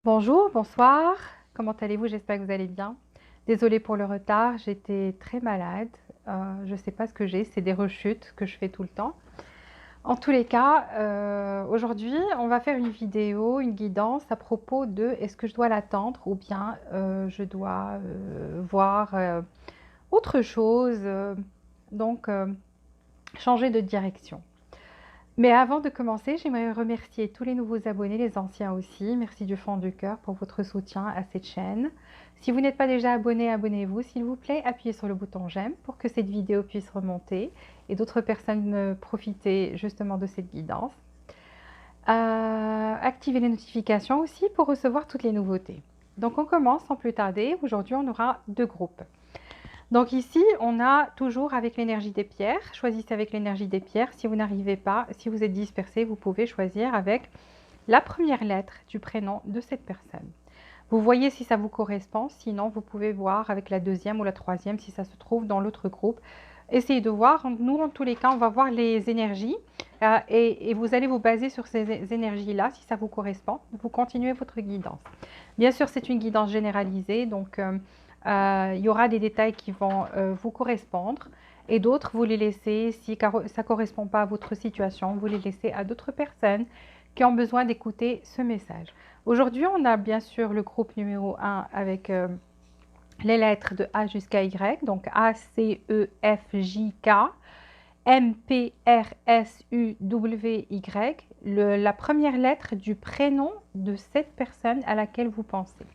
Bonjour, bonsoir, comment allez-vous? J'espère que vous allez bien. Désolée pour le retard, j'étais très malade, je ne sais pas ce que j'ai, c'est des rechutes que je fais tout le temps. En tous les cas, aujourd'hui, on va faire une vidéo, une guidance à propos de est-ce que je dois l'attendre ou bien je dois voir autre chose, donc changer de direction. Mais avant de commencer, j'aimerais remercier tous les nouveaux abonnés, les anciens aussi. Merci du fond du cœur pour votre soutien à cette chaîne. Si vous n'êtes pas déjà abonné, abonnez-vous s'il vous plaît. Appuyez sur le bouton j'aime pour que cette vidéo puisse remonter et d'autres personnes profiter justement de cette guidance. Activez les notifications aussi pour recevoir toutes les nouveautés. Donc on commence sans plus tarder. Aujourd'hui, on aura deux groupes. Donc ici, on a toujours avec l'énergie des pierres. Choisissez avec l'énergie des pierres. Si vous n'arrivez pas, si vous êtes dispersé, vous pouvez choisir avec la première lettre du prénom de cette personne. Vous voyez si ça vous correspond. Sinon, vous pouvez voir avec la deuxième ou la troisième si ça se trouve dans l'autre groupe. Essayez de voir. Nous, en tous les cas, on va voir les énergies et vous allez vous baser sur ces énergies-là si ça vous correspond. Vous continuez votre guidance. Bien sûr, c'est une guidance généralisée, donc il y aura des détails qui vont vous correspondre et d'autres, vous les laissez, si ça ne correspond pas à votre situation, vous les laissez à d'autres personnes qui ont besoin d'écouter ce message. Aujourd'hui, on a bien sûr le groupe numéro 1 avec les lettres de A jusqu'à Y, donc A, C, E, F, J, K, M, P, R, S, U, W, Y, la première lettre du prénom de cette personne à laquelle vous pensez.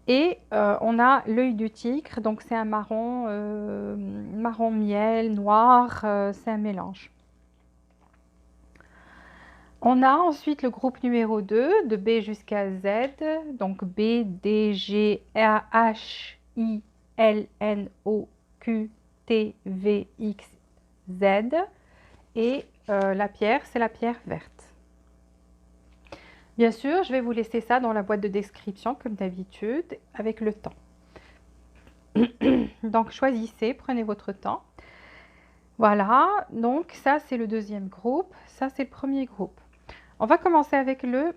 Et on a l'œil du tigre, donc c'est un marron, marron miel, noir, c'est un mélange. On a ensuite le groupe numéro 2, de B jusqu'à Z, donc B, D, G, H, I, L, N, O, Q, T, V, X, Z. Et la pierre, c'est la pierre verte. Bien sûr, je vais vous laisser ça dans la boîte de description, comme d'habitude, avec le temps. Donc, choisissez, prenez votre temps. Voilà, donc ça, c'est le deuxième groupe. Ça, c'est le premier groupe. On va commencer avec le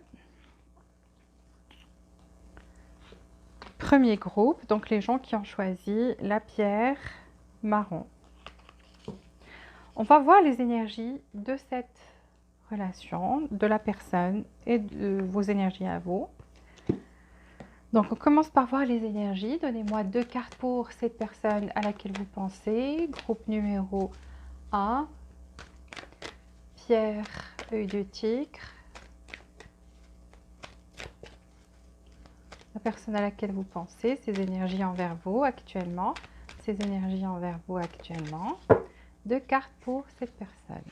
premier groupe. Donc, les gens qui ont choisi la pierre marron. On va voir les énergies de cette relation, de la personne et de vos énergies à vous. Donc, on commence par voir les énergies. Donnez-moi 2 cartes pour cette personne à laquelle vous pensez. Groupe numéro 1. Pierre, œil de tigre. La personne à laquelle vous pensez, ses énergies envers vous actuellement. Ses énergies envers vous actuellement. 2 cartes pour cette personne.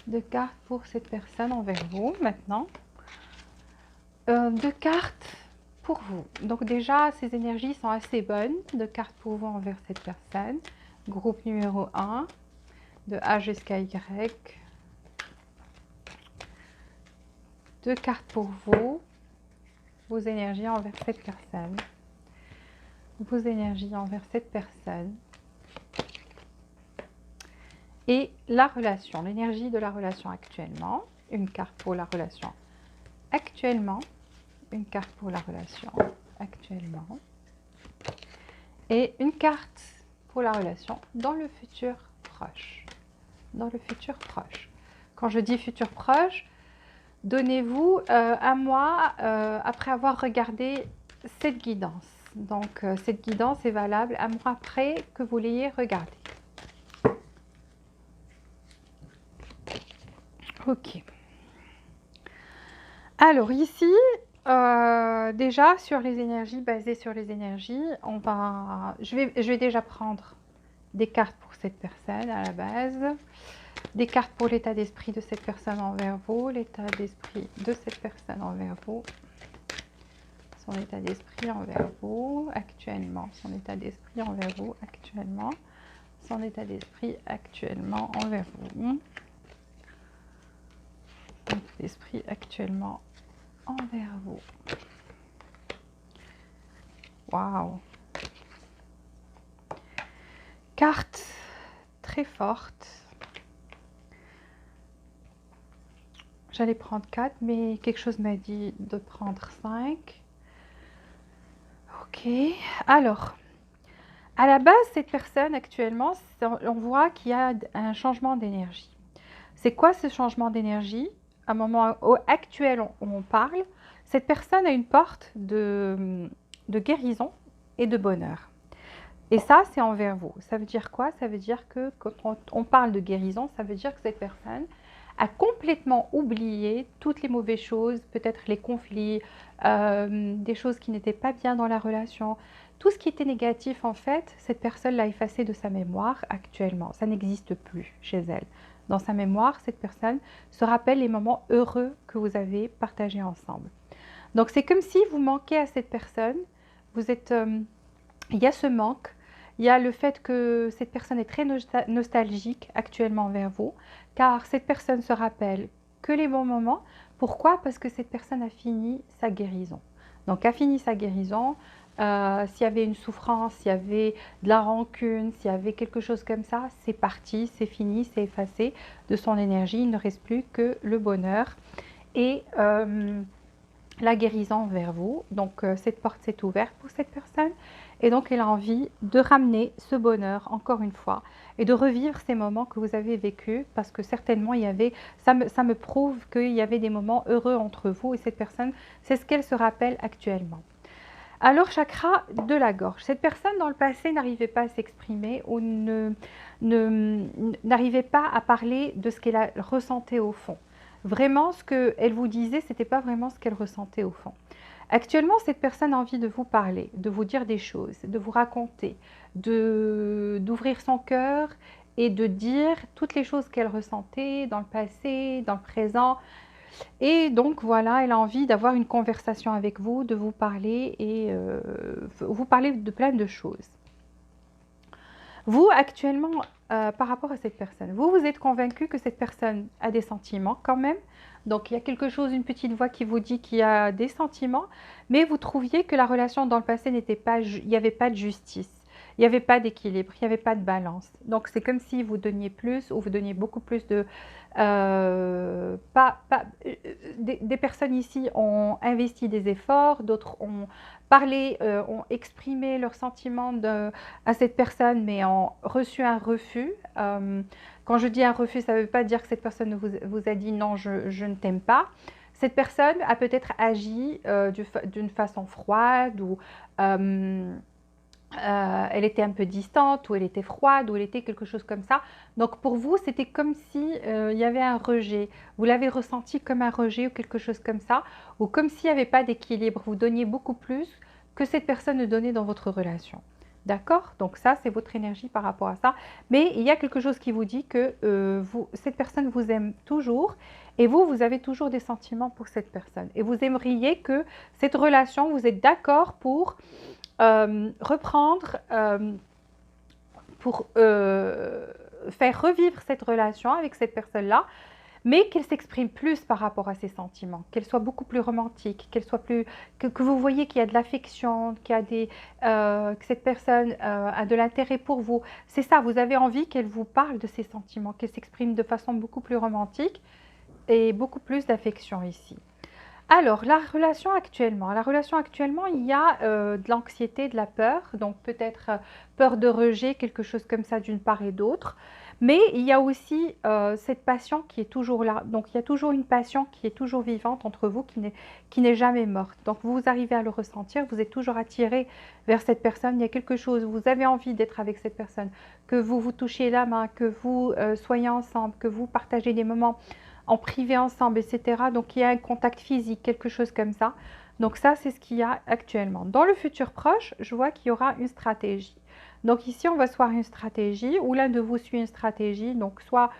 2 cartes pour cette personne envers vous maintenant. 2 cartes pour vous. Donc déjà, ces énergies sont assez bonnes. 2 cartes pour vous envers cette personne. Groupe numéro 1, de A jusqu'à Y. 2 cartes pour vous. Vos énergies envers cette personne. Vos énergies envers cette personne. Et la relation, l'énergie de la relation actuellement. Une carte pour la relation actuellement. Une carte pour la relation actuellement. Et une carte pour la relation dans le futur proche. Dans le futur proche. Quand je dis futur proche, donnez-vous un mois après avoir regardé cette guidance. Donc, cette guidance est valable un mois après que vous l'ayez regardée. Ok. Alors ici, déjà sur les énergies, basées sur les énergies, je vais déjà prendre des cartes pour cette personne à la base, des cartes pour l'état d'esprit de cette personne envers vous, l'état d'esprit de cette personne envers vous, son état d'esprit envers vous actuellement, son état d'esprit envers vous actuellement, son état d'esprit actuellement envers vous, son état d'esprit actuellement envers vous. Waouh! Carte très forte. J'allais prendre 4, mais quelque chose m'a dit de prendre 5. Ok. Alors, à la base, cette personne actuellement, on voit qu'il y a un changement d'énergie. C'est quoi ce changement d'énergie? À un moment actuel où on parle, cette personne a une porte de guérison et de bonheur. Et ça, c'est envers vous. Ça veut dire quoi? Ça veut dire que quand on parle de guérison, ça veut dire que cette personne a complètement oublié toutes les mauvaises choses, peut-être les conflits, des choses qui n'étaient pas bien dans la relation. Tout ce qui était négatif, en fait, cette personne l'a effacé de sa mémoire actuellement. Ça n'existe plus chez elle. Dans sa mémoire, cette personne se rappelle les moments heureux que vous avez partagés ensemble. Donc, c'est comme si vous manquez à cette personne. Vous êtes, il y a ce manque. Il y a le fait que cette personne est très nostalgique actuellement envers vous, car cette personne se rappelle que les bons moments. Pourquoi? Parce que cette personne a fini sa guérison. Donc, a fini sa guérison. S'il y avait une souffrance, s'il y avait de la rancune, s'il y avait quelque chose comme ça, c'est parti, c'est fini, c'est effacé de son énergie. Il ne reste plus que le bonheur et la guérison vers vous. Donc, cette porte s'est ouverte pour cette personne. Et donc, elle a envie de ramener ce bonheur, encore une fois, et de revivre ces moments que vous avez vécus, parce que certainement, il y avait, ça me prouve qu'il y avait des moments heureux entre vous et cette personne, c'est ce qu'elle se rappelle actuellement. Alors, chakra de la gorge. Cette personne, dans le passé, n'arrivait pas à s'exprimer ou n'arrivait pas à parler de ce qu'elle ressentait au fond. Vraiment, ce qu'elle vous disait, ce n'était pas vraiment ce qu'elle ressentait au fond. Actuellement, cette personne a envie de vous parler, de vous dire des choses, de vous raconter, d'ouvrir son cœur et de dire toutes les choses qu'elle ressentait dans le passé, dans le présent. Et donc voilà, elle a envie d'avoir une conversation avec vous, de vous parler et vous parler de plein de choses. Vous, actuellement, par rapport à cette personne, vous êtes convaincu que cette personne a des sentiments quand même. Donc, il y a quelque chose, une petite voix qui vous dit qu'il y a des sentiments, mais vous trouviez que la relation dans le passé n'était pas, il n'y avait pas de justice, il n'y avait pas d'équilibre, il n'y avait pas de balance. Donc, c'est comme si vous donniez plus ou vous donniez beaucoup plus de... des personnes ici ont investi des efforts, d'autres ont parlé, ont exprimé leurs sentiments à cette personne, mais ont reçu un refus. Quand je dis un refus, ça ne veut pas dire que cette personne vous a dit non, je ne t'aime pas. Cette personne a peut-être agi d'une façon froide ou elle était un peu distante ou elle était froide ou elle était quelque chose comme ça. Donc pour vous, c'était comme si il y avait un rejet. Vous l'avez ressenti comme un rejet ou quelque chose comme ça, ou comme s'il n'y avait pas d'équilibre. Vous donniez beaucoup plus que cette personne ne donnait dans votre relation. D'accord? Donc ça, c'est votre énergie par rapport à ça. Mais il y a quelque chose qui vous dit que cette personne vous aime toujours et vous avez toujours des sentiments pour cette personne. Et vous aimeriez que cette relation, vous êtes d'accord pour reprendre, pour faire revivre cette relation avec cette personne-là, mais qu'elle s'exprime plus par rapport à ses sentiments, qu'elle soit beaucoup plus romantique, qu'elle soit plus, que vous voyez qu'il y a de l'affection, qu'il y a que cette personne a de l'intérêt pour vous. C'est ça, vous avez envie qu'elle vous parle de ses sentiments, qu'elle s'exprime de façon beaucoup plus romantique et beaucoup plus d'affection ici. Alors, la relation actuellement, il y a de l'anxiété, de la peur, donc peut-être peur de rejet, quelque chose comme ça d'une part et d'autre. Mais il y a aussi cette passion qui est toujours là. Donc, il y a toujours une passion qui est toujours vivante entre vous, qui n'est jamais morte. Donc, vous arrivez à le ressentir, vous êtes toujours attiré vers cette personne. Il y a quelque chose, vous avez envie d'être avec cette personne, que vous vous touchiez la main, que vous soyez ensemble, que vous partagez des moments en privé ensemble, etc. Donc, il y a un contact physique, quelque chose comme ça. Donc, ça, c'est ce qu'il y a actuellement. Dans le futur proche, je vois qu'il y aura une stratégie. Donc, ici, on va se voir une stratégie où l'un de vous suit une stratégie. Donc, soit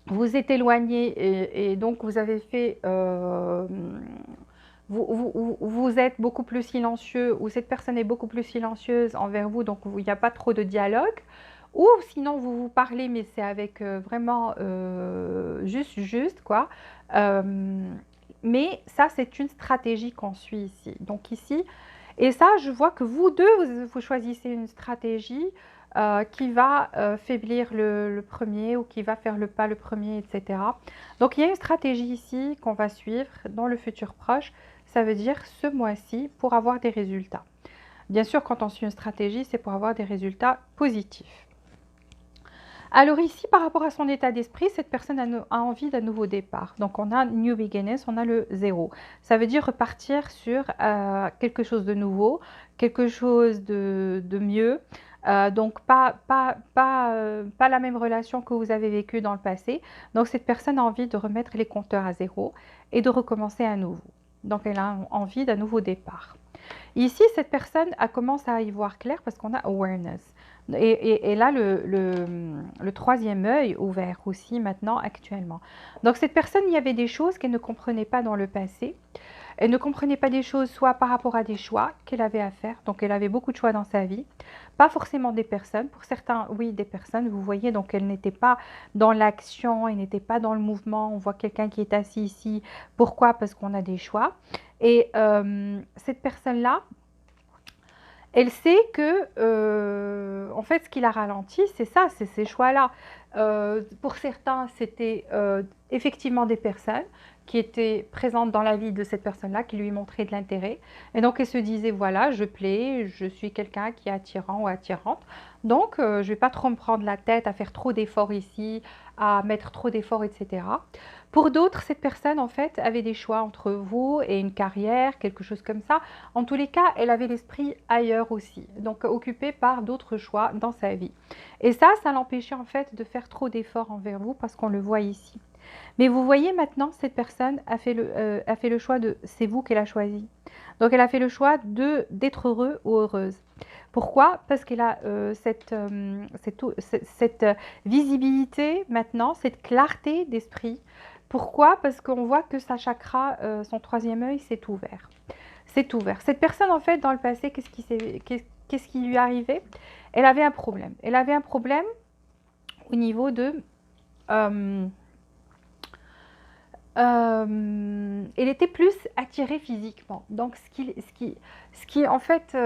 vous êtes éloigné et donc vous avez fait... vous êtes beaucoup plus silencieux ou cette personne est beaucoup plus silencieuse envers vous, donc il n'y a pas trop de dialogue. Ou sinon, vous vous parlez, mais c'est avec vraiment juste, quoi. Mais ça, c'est une stratégie qu'on suit ici. Donc ici, et ça, je vois que vous deux, vous choisissez une stratégie qui va faiblir le premier ou qui va faire le pas le premier, etc. Donc il y a une stratégie ici qu'on va suivre dans le futur proche, ça veut dire ce mois-ci pour avoir des résultats. Bien sûr, quand on suit une stratégie, c'est pour avoir des résultats positifs. Alors ici, par rapport à son état d'esprit, cette personne a envie d'un nouveau départ. Donc on a New Beginnings, on a le zéro. Ça veut dire repartir sur quelque chose de nouveau, quelque chose de mieux. Donc pas la même relation que vous avez vécue dans le passé. Donc cette personne a envie de remettre les compteurs à zéro et de recommencer à nouveau. Donc elle a envie d'un nouveau départ. Ici, cette personne a commencé à y voir clair parce qu'on a awareness. Et là, le troisième œil ouvert aussi maintenant, actuellement. Donc cette personne, il y avait des choses qu'elle ne comprenait pas dans le passé. Elle ne comprenait pas des choses soit par rapport à des choix qu'elle avait à faire. Donc elle avait beaucoup de choix dans sa vie. Pas forcément des personnes. Pour certains, oui, des personnes. Vous voyez, donc elle n'était pas dans l'action, elle n'était pas dans le mouvement. On voit quelqu'un qui est assis ici. Pourquoi? Parce qu'on a des choix. Et cette personne-là, elle sait que, en fait, ce qui la ralentit, c'est ça, c'est ces choix-là. Pour certains, c'était effectivement des personnes qui étaient présentes dans la vie de cette personne-là, qui lui montraient de l'intérêt. Et donc, elle se disait, voilà, je plais, je suis quelqu'un qui est attirant ou attirante. Donc, je ne vais pas trop me prendre la tête à faire trop d'efforts ici, à mettre trop d'efforts, etc. Pour d'autres, cette personne, en fait, avait des choix entre vous et une carrière, quelque chose comme ça. En tous les cas, elle avait l'esprit ailleurs aussi, donc occupée par d'autres choix dans sa vie. Et ça l'empêchait en fait de faire trop d'efforts envers vous parce qu'on le voit ici. Mais vous voyez maintenant, cette personne a fait le choix de, c'est vous qu'elle a choisi. Donc elle a fait le choix d'être heureux ou heureuse. Pourquoi? Parce qu'elle a cette visibilité maintenant, cette clarté d'esprit. Pourquoi? Parce qu'on voit que sa chakra, son troisième œil, s'est ouvert. C'est ouvert. Cette personne, en fait, dans le passé, qu'est-ce qui lui arrivait? Elle avait un problème. Elle avait un problème au niveau de... elle était plus attirée physiquement. Donc, ce qui en fait,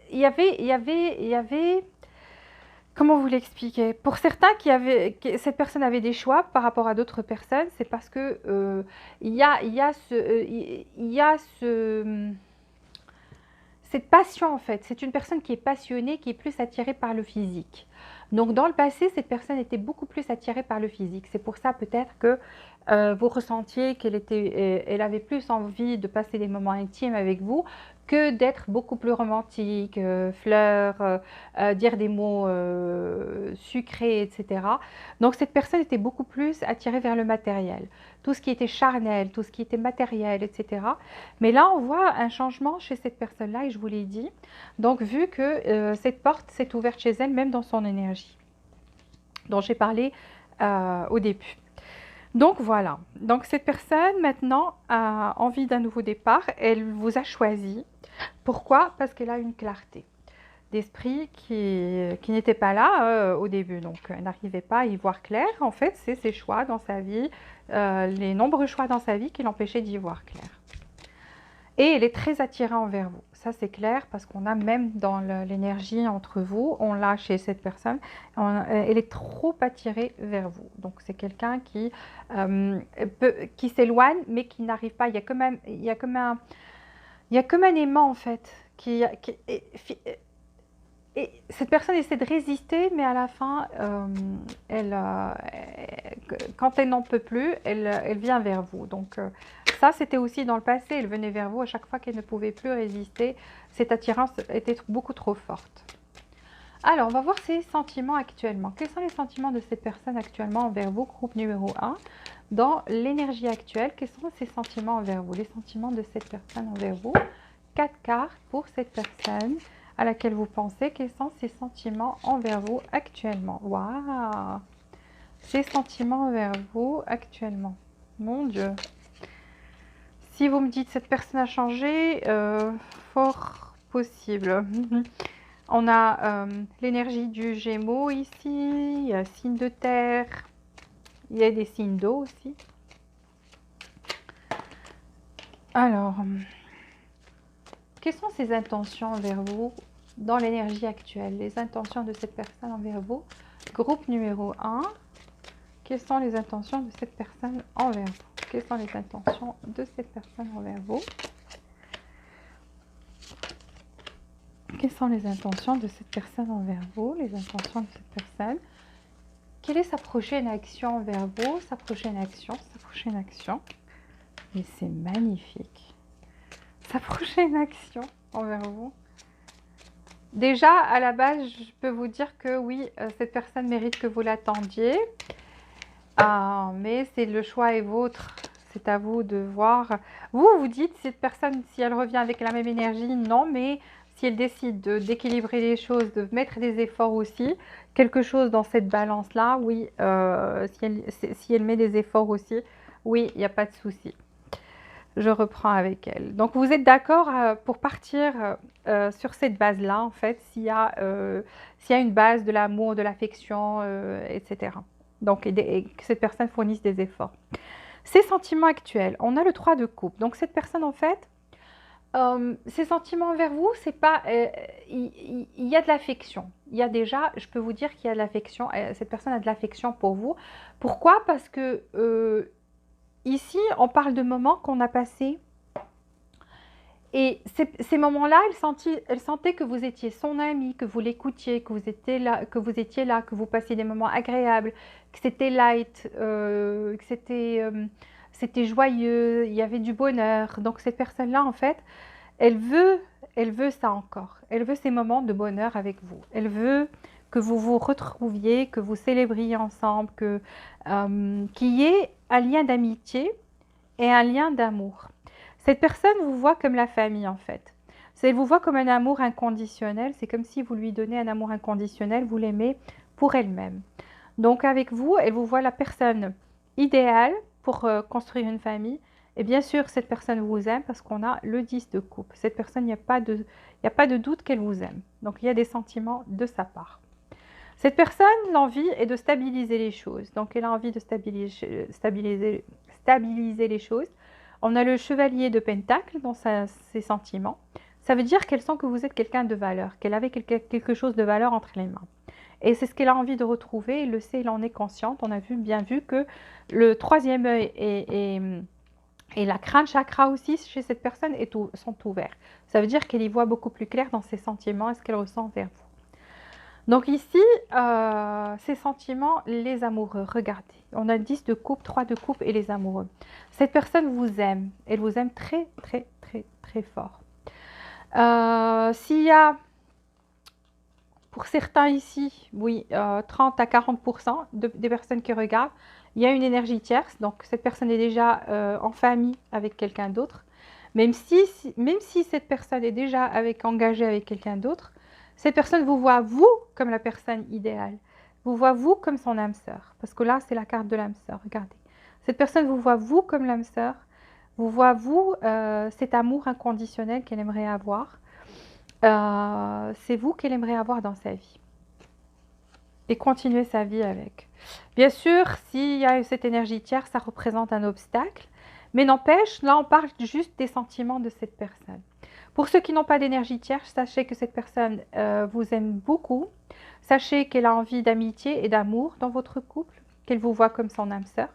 il y avait, comment vous l'expliquer? Pour certains cette personne avait des choix par rapport à d'autres personnes, c'est parce que il y a cette passion en fait. C'est une personne qui est passionnée, qui est plus attirée par le physique. Donc dans le passé, cette personne était beaucoup plus attirée par le physique. C'est pour ça peut-être que vous ressentiez elle avait plus envie de passer des moments intimes avec vous que d'être beaucoup plus romantique, fleur, dire des mots sucrés, etc. Donc cette personne était beaucoup plus attirée vers le matériel. Tout ce qui était charnel, tout ce qui était matériel, etc. Mais là, on voit un changement chez cette personne-là, et je vous l'ai dit. Donc vu que cette porte s'est ouverte chez elle, même dans son énergie, dont j'ai parlé au début. Donc voilà, donc cette personne maintenant a envie d'un nouveau départ, elle vous a choisi. Pourquoi? Parce qu'elle a une clarté d'esprit qui n'était pas là au début, donc elle n'arrivait pas à y voir clair. En fait, c'est ses choix dans sa vie, les nombreux choix dans sa vie qui l'empêchaient d'y voir clair. Et elle est très attirée envers vous. Ça, c'est clair parce qu'on a même dans l'énergie entre vous, on l'a chez cette personne, elle est trop attirée vers vous. Donc, c'est quelqu'un qui s'éloigne, mais qui n'arrive pas. Il y a comme un aimant, en fait. Et cette personne essaie de résister, mais à la fin, quand elle n'en peut plus, elle vient vers vous. Donc, ça, c'était aussi dans le passé. Elle venait vers vous à chaque fois qu'elle ne pouvait plus résister. Cette attirance était beaucoup trop forte. Alors, on va voir ses sentiments actuellement. Quels sont les sentiments de cette personne actuellement envers vous, groupe numéro 1? Dans l'énergie actuelle, quels sont ses sentiments envers vous? Les sentiments de cette personne envers vous. 4 cartes pour cette personne à laquelle vous pensez. Quels sont ses sentiments envers vous actuellement? Waouh! Ses sentiments envers vous actuellement. Mon Dieu! Si vous me dites cette personne a changé, fort possible. On a l'énergie du Gémeaux ici, il y a signe de terre, il y a des signes d'eau aussi. Alors, quelles sont ses intentions envers vous dans l'énergie actuelle, les intentions de cette personne envers vous. Groupe numéro 1, quelles sont les intentions de cette personne envers vous? Quelles sont les intentions de cette personne envers vous? Quelles sont les intentions de cette personne envers vous? Les intentions de cette personne. Quelle est sa prochaine action envers vous? Sa prochaine action, sa prochaine action. Et c'est magnifique. Sa prochaine action envers vous. Déjà, à la base, je peux vous dire que oui, cette personne mérite que vous l'attendiez. Mais c'est le choix est vôtre. C'est à vous de voir. Vous, vous dites, cette personne, si elle revient avec la même énergie, non, mais si elle décide d'équilibrer les choses, de mettre des efforts aussi, quelque chose dans cette balance-là, oui, si elle met des efforts aussi, oui, il n'y a pas de souci. Je reprends avec elle. Donc, vous êtes d'accord pour partir sur cette base-là, en fait, s'il y a une base de l'amour, de l'affection, etc. Donc, et que cette personne fournisse des efforts. Ses sentiments actuels, on a le 3 de coupe. Donc, cette personne, en fait, ses sentiments envers vous, c'est pas... il y a de l'affection. Il y a déjà, je peux vous dire qu'il y a de l'affection. Cette personne a de l'affection pour vous. Pourquoi? Parce que ici, on parle de moments qu'on a passés. Et ces moments-là, elle sentait que vous étiez son ami, que vous l'écoutiez, que vous étiez là, que vous passiez des moments agréables, que c'était light, que c'était joyeux, il y avait du bonheur. Donc cette personne-là, en fait, elle veut ça encore. Elle veut ces moments de bonheur avec vous. Elle veut que vous vous retrouviez, que vous célébriez ensemble, qu'il y ait un lien d'amitié et un lien d'amour. Cette personne vous voit comme la famille en fait. Elle vous voit comme un amour inconditionnel. C'est comme si vous lui donnez un amour inconditionnel, vous l'aimez pour elle-même. Donc avec vous, elle vous voit la personne idéale pour construire une famille. Et bien sûr, cette personne vous aime parce qu'on a le 10 de coupe. Cette personne, il n'y a pas de doute qu'elle vous aime. Donc il y a des sentiments de sa part. Cette personne, l'envie est de stabiliser les choses. Donc elle a envie de stabiliser les choses. On a le chevalier de Pentacle dans ses sentiments. Ça veut dire qu'elle sent que vous êtes quelqu'un de valeur, qu'elle avait quelque chose de valeur entre les mains. Et c'est ce qu'elle a envie de retrouver. Elle le sait, elle en est consciente. On a bien vu que le troisième œil et la crâne chakra aussi chez cette personne sont ouverts. Ça veut dire qu'elle y voit beaucoup plus clair dans ses sentiments et ce qu'elle ressent vers vous. Donc ici, ces sentiments, les amoureux, regardez. On a 10 de coupe, 3 de coupe et les amoureux. Cette personne vous aime. Elle vous aime très, très, très, très fort. S'il y a, pour certains ici, oui, 30 à 40% des personnes qui regardent, il y a une énergie tierce. Donc cette personne est déjà en famille avec quelqu'un d'autre. Même si cette personne est déjà engagée avec quelqu'un d'autre, cette personne vous voit, vous, comme la personne idéale. Vous voit, vous, comme son âme sœur. Parce que là, c'est la carte de l'âme sœur. Regardez. Cette personne vous voit, vous, comme l'âme sœur. Vous voit, vous, cet amour inconditionnel qu'elle aimerait avoir. C'est vous qu'elle aimerait avoir dans sa vie. Et continuer sa vie avec. Bien sûr, s'il y a cette énergie tierce, ça représente un obstacle. Mais n'empêche, là, on parle juste des sentiments de cette personne. Pour ceux qui n'ont pas d'énergie tierce, sachez que cette personne vous aime beaucoup. Sachez qu'elle a envie d'amitié et d'amour dans votre couple, qu'elle vous voit comme son âme sœur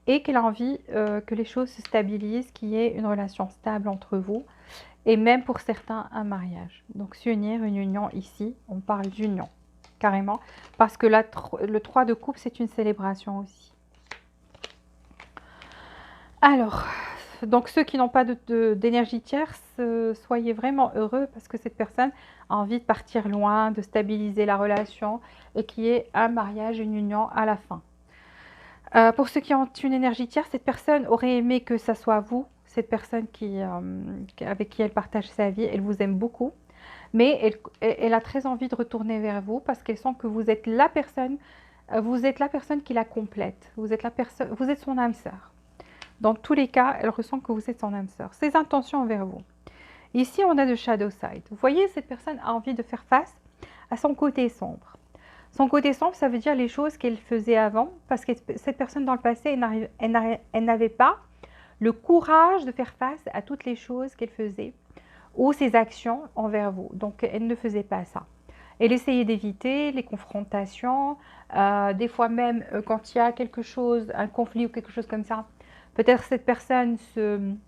et qu'elle a envie que les choses se stabilisent, qu'il y ait une relation stable entre vous et même pour certains un mariage. Donc s'unir, une union ici, on parle d'union carrément parce que là, le 3 de coupe, c'est une célébration aussi. Alors... Donc ceux qui n'ont pas d'énergie tierce, soyez vraiment heureux parce que cette personne a envie de partir loin, de stabiliser la relation et qu'il y ait un mariage, une union à la fin. Pour ceux qui ont une énergie tierce, cette personne aurait aimé que ça soit vous, cette personne avec qui elle partage sa vie, elle vous aime beaucoup. Mais elle a très envie de retourner vers vous parce qu'elle sent que vous êtes la personne qui la complète, vous êtes son âme sœur. Dans tous les cas, elle ressent que vous êtes son âme sœur. Ses intentions envers vous. Ici, on a de shadow side. Vous voyez, cette personne a envie de faire face à son côté sombre. Son côté sombre, ça veut dire les choses qu'elle faisait avant, parce que cette personne dans le passé, elle n'avait pas le courage de faire face à toutes les choses qu'elle faisait, ou ses actions envers vous. Donc, elle ne faisait pas ça. Elle essayait d'éviter les confrontations, des fois même quand il y a quelque chose, un conflit ou quelque chose comme ça. Peut-être cette personne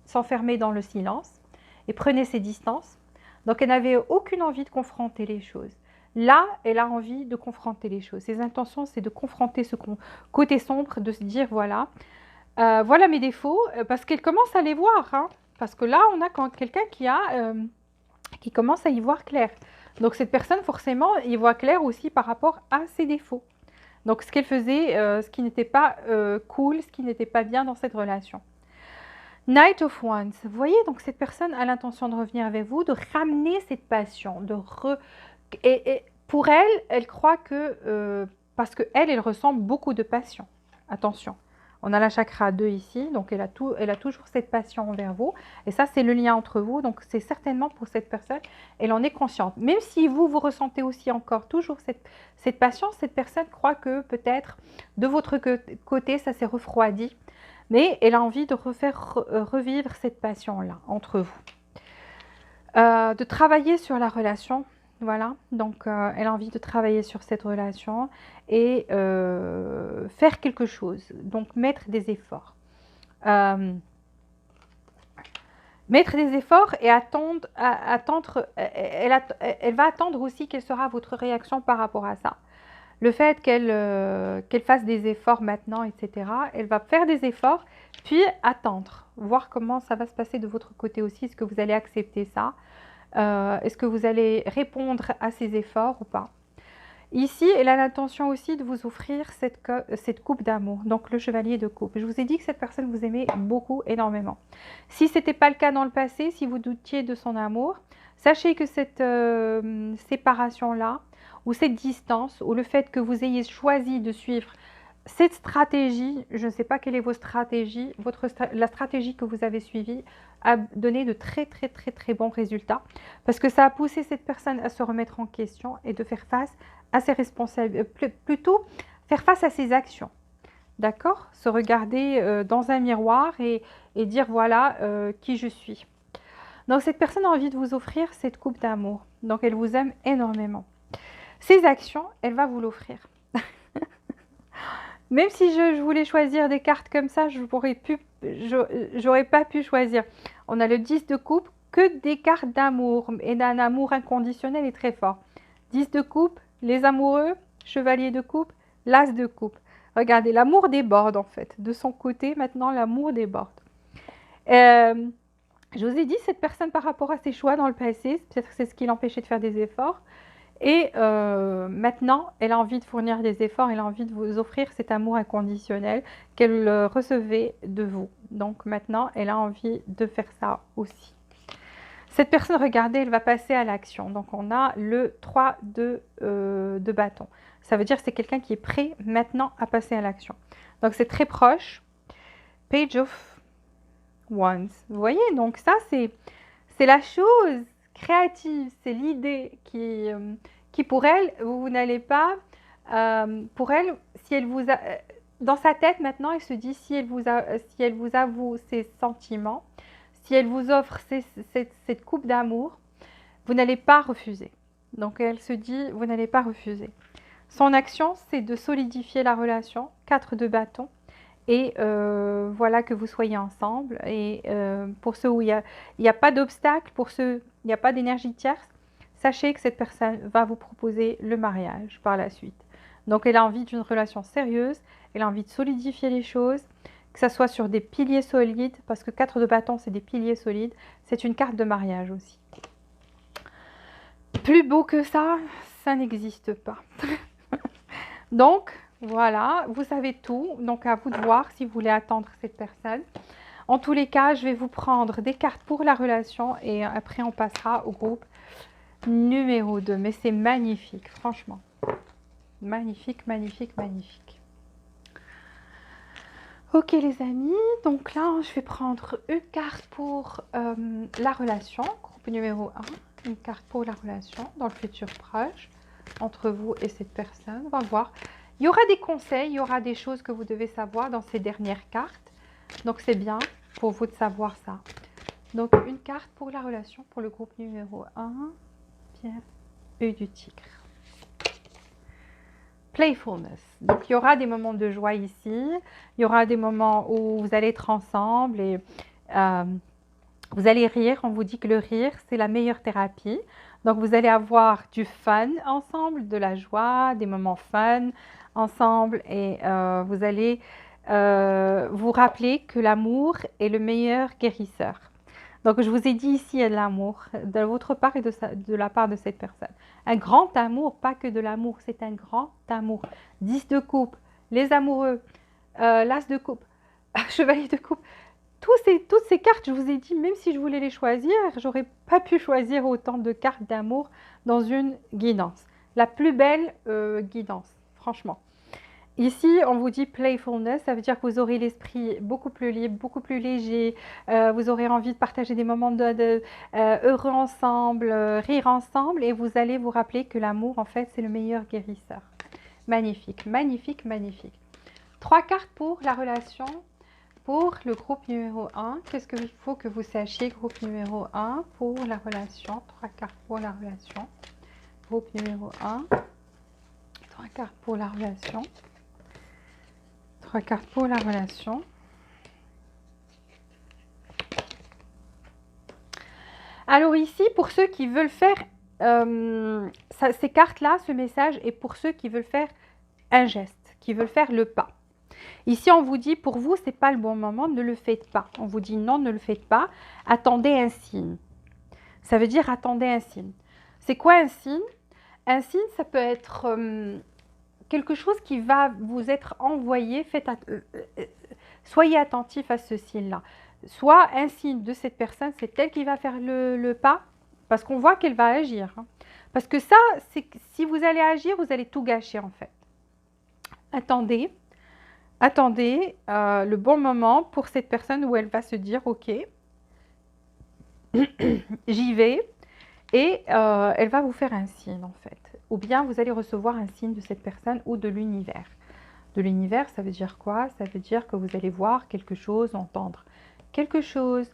s'enfermait dans le silence et prenait ses distances. Donc, elle n'avait aucune envie de confronter les choses. Là, elle a envie de confronter les choses. Ses intentions, c'est de confronter ce côté sombre, de se dire, voilà, voilà mes défauts, parce qu'elle commence à les voir. Hein, parce que là, on a quelqu'un qui commence à y voir clair. Donc, cette personne, forcément, y voit clair aussi par rapport à ses défauts. Donc, ce qu'elle faisait, ce qui n'était pas cool, ce qui n'était pas bien dans cette relation. Knight of Wands, vous voyez, donc cette personne a l'intention de revenir avec vous, de ramener cette passion, et pour elle, elle croit que, parce qu'elle, elle ressent beaucoup de passion. Attention, on a la chakra 2 ici, donc elle a toujours cette passion envers vous, et ça, c'est le lien entre vous, donc c'est certainement pour cette personne, elle en est consciente. Même si vous ressentez aussi encore toujours cette passion, cette personne croit que peut-être de votre côté, ça s'est refroidi, mais elle a envie de refaire revivre cette passion-là entre vous. De travailler sur la relation, voilà, donc elle a envie de travailler sur cette relation et faire quelque chose, donc mettre des efforts. Mettre des efforts et attendre, elle va attendre aussi quelle sera votre réaction par rapport à ça. Le fait qu'elle fasse des efforts maintenant, etc., elle va faire des efforts, puis attendre, voir comment ça va se passer de votre côté aussi. Est-ce que vous allez accepter ça? Est-ce que vous allez répondre à ces efforts ou pas? Ici, elle a l'intention aussi de vous offrir cette coupe d'amour, donc le chevalier de coupe. Je vous ai dit que cette personne vous aimait beaucoup, énormément. Si ce n'était pas le cas dans le passé, si vous doutiez de son amour, sachez que cette séparation-là, ou cette distance, ou le fait que vous ayez choisi de suivre cette stratégie, je ne sais pas quelle est votre stratégie, la stratégie que vous avez suivie a donné de très bons résultats, parce que ça a poussé cette personne à se remettre en question et de faire face à ses responsabilités, plutôt faire face à ses actions. D'accord? Se regarder dans un miroir et dire voilà qui je suis. Donc cette personne a envie de vous offrir cette coupe d'amour. Donc elle vous aime énormément. Ces actions, elle va vous l'offrir. Même si je voulais choisir des cartes comme ça, j'aurais pas pu choisir. On a le 10 de coupe, que des cartes d'amour et d'un amour inconditionnel et très fort. 10 de coupe, les amoureux, chevalier de coupe, l'as de coupe. Regardez, l'amour déborde en fait. De son côté, maintenant, l'amour déborde. Je vous ai dit, cette personne par rapport à ses choix dans le passé, peut-être que c'est ce qui l'empêchait de faire des efforts. Et maintenant, elle a envie de fournir des efforts, elle a envie de vous offrir cet amour inconditionnel qu'elle recevait de vous. Donc maintenant, elle a envie de faire ça aussi. Cette personne, regardez, elle va passer à l'action. Donc on a le 3 de bâton. Ça veut dire que c'est quelqu'un qui est prêt maintenant à passer à l'action. Donc c'est très proche. Page of Wands. Vous voyez, donc ça c'est la chose créative, c'est l'idée qui pour elle, vous n'allez pas, pour elle, si elle vous a, dans sa tête maintenant, elle se dit si elle vous avoue ses sentiments, si elle vous offre cette coupe d'amour, vous n'allez pas refuser. Donc elle se dit, vous n'allez pas refuser. Son action, c'est de solidifier la relation, 4 de bâton, et voilà que vous soyez ensemble. Et pour ceux où il n'y a pas d'obstacle, pour ceux où il n'y a pas d'énergie tierce, sachez que cette personne va vous proposer le mariage par la suite. Donc elle a envie d'une relation sérieuse, elle a envie de solidifier les choses, que ce soit sur des piliers solides, parce que 4 de bâton, c'est des piliers solides, c'est une carte de mariage aussi. Plus beau que ça, ça n'existe pas. Donc, voilà, vous savez tout. Donc, à vous de voir si vous voulez attendre cette personne. En tous les cas, je vais vous prendre des cartes pour la relation et après, on passera au groupe numéro 2. Mais c'est magnifique, franchement. Magnifique, magnifique, magnifique. Ok, les amis. Donc là, je vais prendre une carte pour la relation. Groupe numéro 1. Une carte pour la relation dans le futur proche entre vous et cette personne. On va voir. Il y aura des conseils, il y aura des choses que vous devez savoir dans ces dernières cartes. Donc, c'est bien pour vous de savoir ça. Donc, une carte pour la relation, pour le groupe numéro 1, Pierre et du tigre. Playfulness. Donc, il y aura des moments de joie ici. Il y aura des moments où vous allez être ensemble et vous allez rire. On vous dit que le rire, c'est la meilleure thérapie. Donc, vous allez avoir du fun ensemble, de la joie, des moments fun ensemble et vous allez vous rappeler que l'amour est le meilleur guérisseur. Donc, je vous ai dit ici, il y a de l'amour de votre part et de la part de cette personne. Un grand amour, pas que de l'amour, c'est un grand amour. 10 de coupe, les amoureux, l'as de coupe, chevalier de coupe. Toutes ces cartes, je vous ai dit, même si je voulais les choisir, j'aurais pas pu choisir autant de cartes d'amour dans une guidance. La plus belle guidance, franchement. Ici, on vous dit playfulness, ça veut dire que vous aurez l'esprit beaucoup plus libre, beaucoup plus léger, vous aurez envie de partager des moments heureux ensemble, rire ensemble et vous allez vous rappeler que l'amour, en fait, c'est le meilleur guérisseur. Magnifique, magnifique, magnifique. 3 cartes pour la relation, pour le groupe numéro 1. Qu'est-ce qu'il faut que vous sachiez, groupe numéro 1, pour la relation? 3 cartes pour la relation. Groupe numéro 1. 3 cartes pour la relation. 3 cartes pour la relation. Alors ici, pour ceux qui veulent faire, ces cartes-là, ce message est pour ceux qui veulent faire un geste, qui veulent faire le pas. Ici, on vous dit, pour vous, ce n'est pas le bon moment, ne le faites pas. On vous dit non, ne le faites pas, attendez un signe. Ça veut dire attendez un signe. C'est quoi un signe? Un signe, ça peut être quelque chose qui va vous être envoyé, soyez attentif à ce signe-là. Soit un signe de cette personne, c'est elle qui va faire le pas, parce qu'on voit qu'elle va agir. Hein. Parce que ça, si vous allez agir, vous allez tout gâcher en fait. Attendez le bon moment pour cette personne où elle va se dire, ok, j'y vais, et elle va vous faire un signe en fait. Ou bien vous allez recevoir un signe de cette personne ou de l'univers. De l'univers, ça veut dire quoi? Ça veut dire que vous allez voir quelque chose, entendre quelque chose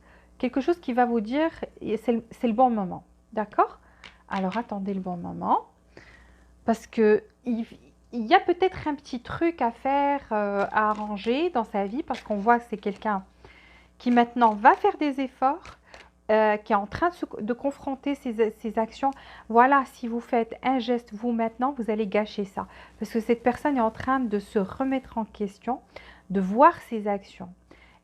qui va vous dire c'est le bon moment. D'accord? Alors attendez le bon moment. Parce que il y a peut-être un petit truc à faire, à arranger dans sa vie. Parce qu'on voit que c'est quelqu'un qui maintenant va faire des efforts. Qui est en train de confronter ses actions. Voilà, si vous faites un geste, vous maintenant, vous allez gâcher ça. Parce que cette personne est en train de se remettre en question, de voir ses actions.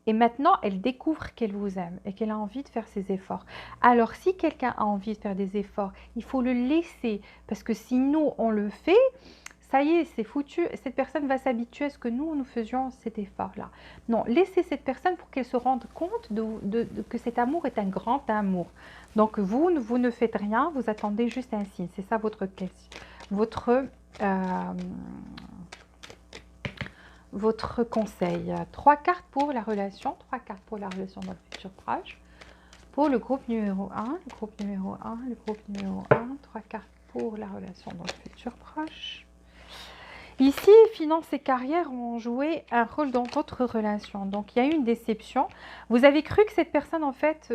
Et maintenant, elle découvre qu'elle vous aime et qu'elle a envie de faire ses efforts. Alors, si quelqu'un a envie de faire des efforts, il faut le laisser. Parce que si nous, on le fait, ça y est, c'est foutu. Cette personne va s'habituer à ce que nous faisions cet effort-là. Non, laissez cette personne pour qu'elle se rende compte que cet amour est un grand amour. Donc, vous ne faites rien, vous attendez juste un signe. C'est ça votre question, votre conseil. 3 cartes pour la relation, 3 cartes pour la relation dans le futur proche. Pour le groupe numéro 1, le groupe numéro 1, le groupe numéro 1, 3 cartes pour la relation dans le futur proche. Ici, finances et carrière ont joué un rôle dans votre relation. Donc, il y a eu une déception. Vous avez cru que cette personne, en fait,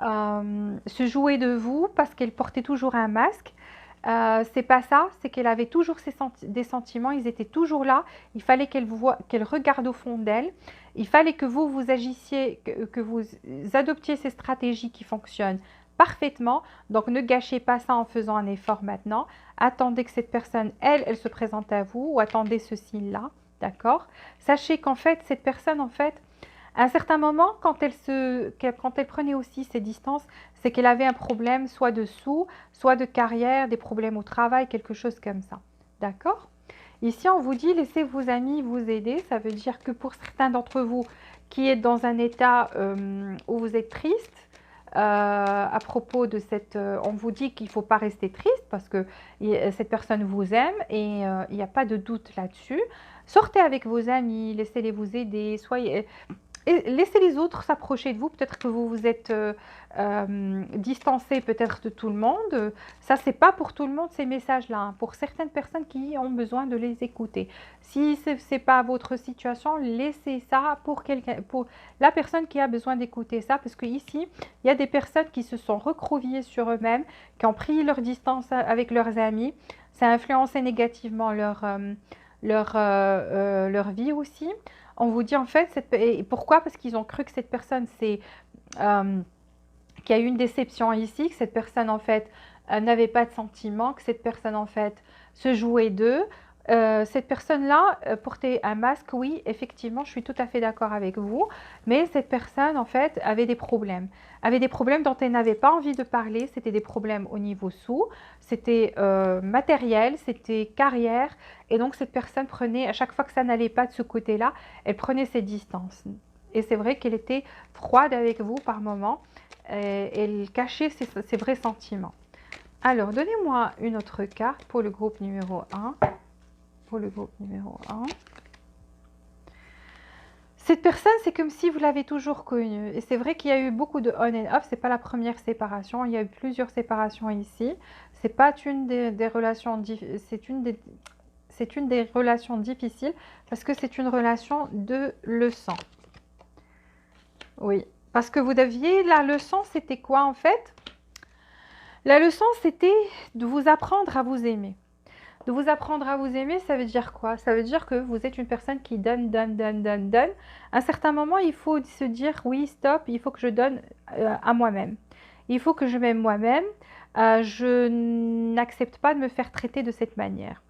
se jouait de vous parce qu'elle portait toujours un masque. C'est pas ça, c'est qu'elle avait toujours des sentiments, ils étaient toujours là. Il fallait qu'elle regarde au fond d'elle. Il fallait que vous agissiez, que vous adoptiez ces stratégies qui fonctionnent parfaitement. Donc, ne gâchez pas ça en faisant un effort maintenant. Attendez que cette personne, elle se présente à vous ou attendez ce signe-là, d'accord? Sachez qu'en fait, cette personne, en fait, à un certain moment, quand elle prenait aussi ses distances, c'est qu'elle avait un problème soit de sous, soit de carrière, des problèmes au travail, quelque chose comme ça, d'accord? Ici, on vous dit, laissez vos amis vous aider. Ça veut dire que pour certains d'entre vous qui êtes dans un état où vous êtes triste, à propos de on vous dit qu'il ne faut pas rester triste parce que cette personne vous aime et il n'y a pas de doute là-dessus. Sortez avec vos amis, laissez-les vous aider, et laissez les autres s'approcher de vous. Peut-être que vous vous êtes distancé peut-être de tout le monde. Ça, c'est pas pour tout le monde ces messages-là, hein. Pour certaines personnes qui ont besoin de les écouter. Si ce n'est pas votre situation, laissez ça pour quelqu'un, pour la personne qui a besoin d'écouter ça. Parce que ici, il y a des personnes qui se sont recroquevillées sur eux-mêmes, qui ont pris leur distance avec leurs amis. Ça a influencé négativement leur vie aussi. On vous dit en fait, et pourquoi? Parce qu'ils ont cru que cette personne, qu'il y a eu une déception ici, que cette personne en fait n'avait pas de sentiments, que cette personne en fait se jouait d'eux. Cette personne-là portait un masque, oui, effectivement, je suis tout à fait d'accord avec vous, mais cette personne en fait avait des problèmes dont elle n'avait pas envie de parler. C'était des problèmes au niveau sous, c'était matériel, c'était carrière, et donc cette personne prenait, à chaque fois que ça n'allait pas de ce côté-là, elle prenait ses distances. Et c'est vrai qu'elle était froide avec vous par moments, elle cachait ses vrais sentiments. Alors, donnez-moi une autre carte pour le groupe numéro 1. Pour le groupe numéro 1. Cette personne, c'est comme si vous l'avez toujours connue. Et c'est vrai qu'il y a eu beaucoup de on and off. Ce n'est pas la première séparation. Il y a eu plusieurs séparations ici. C'est pas une des relations, c'est une des relations difficiles parce que c'est une relation de leçon. Oui, parce que vous aviez la leçon, c'était quoi en fait? La leçon, c'était de vous apprendre à vous aimer. De vous apprendre à vous aimer, ça veut dire quoi? Ça veut dire que vous êtes une personne qui donne, donne, donne, donne, donne. À un certain moment, il faut se dire, oui, stop, il faut que je donne à moi-même. Il faut que je m'aime moi-même. Je n'accepte pas de me faire traiter de cette manière.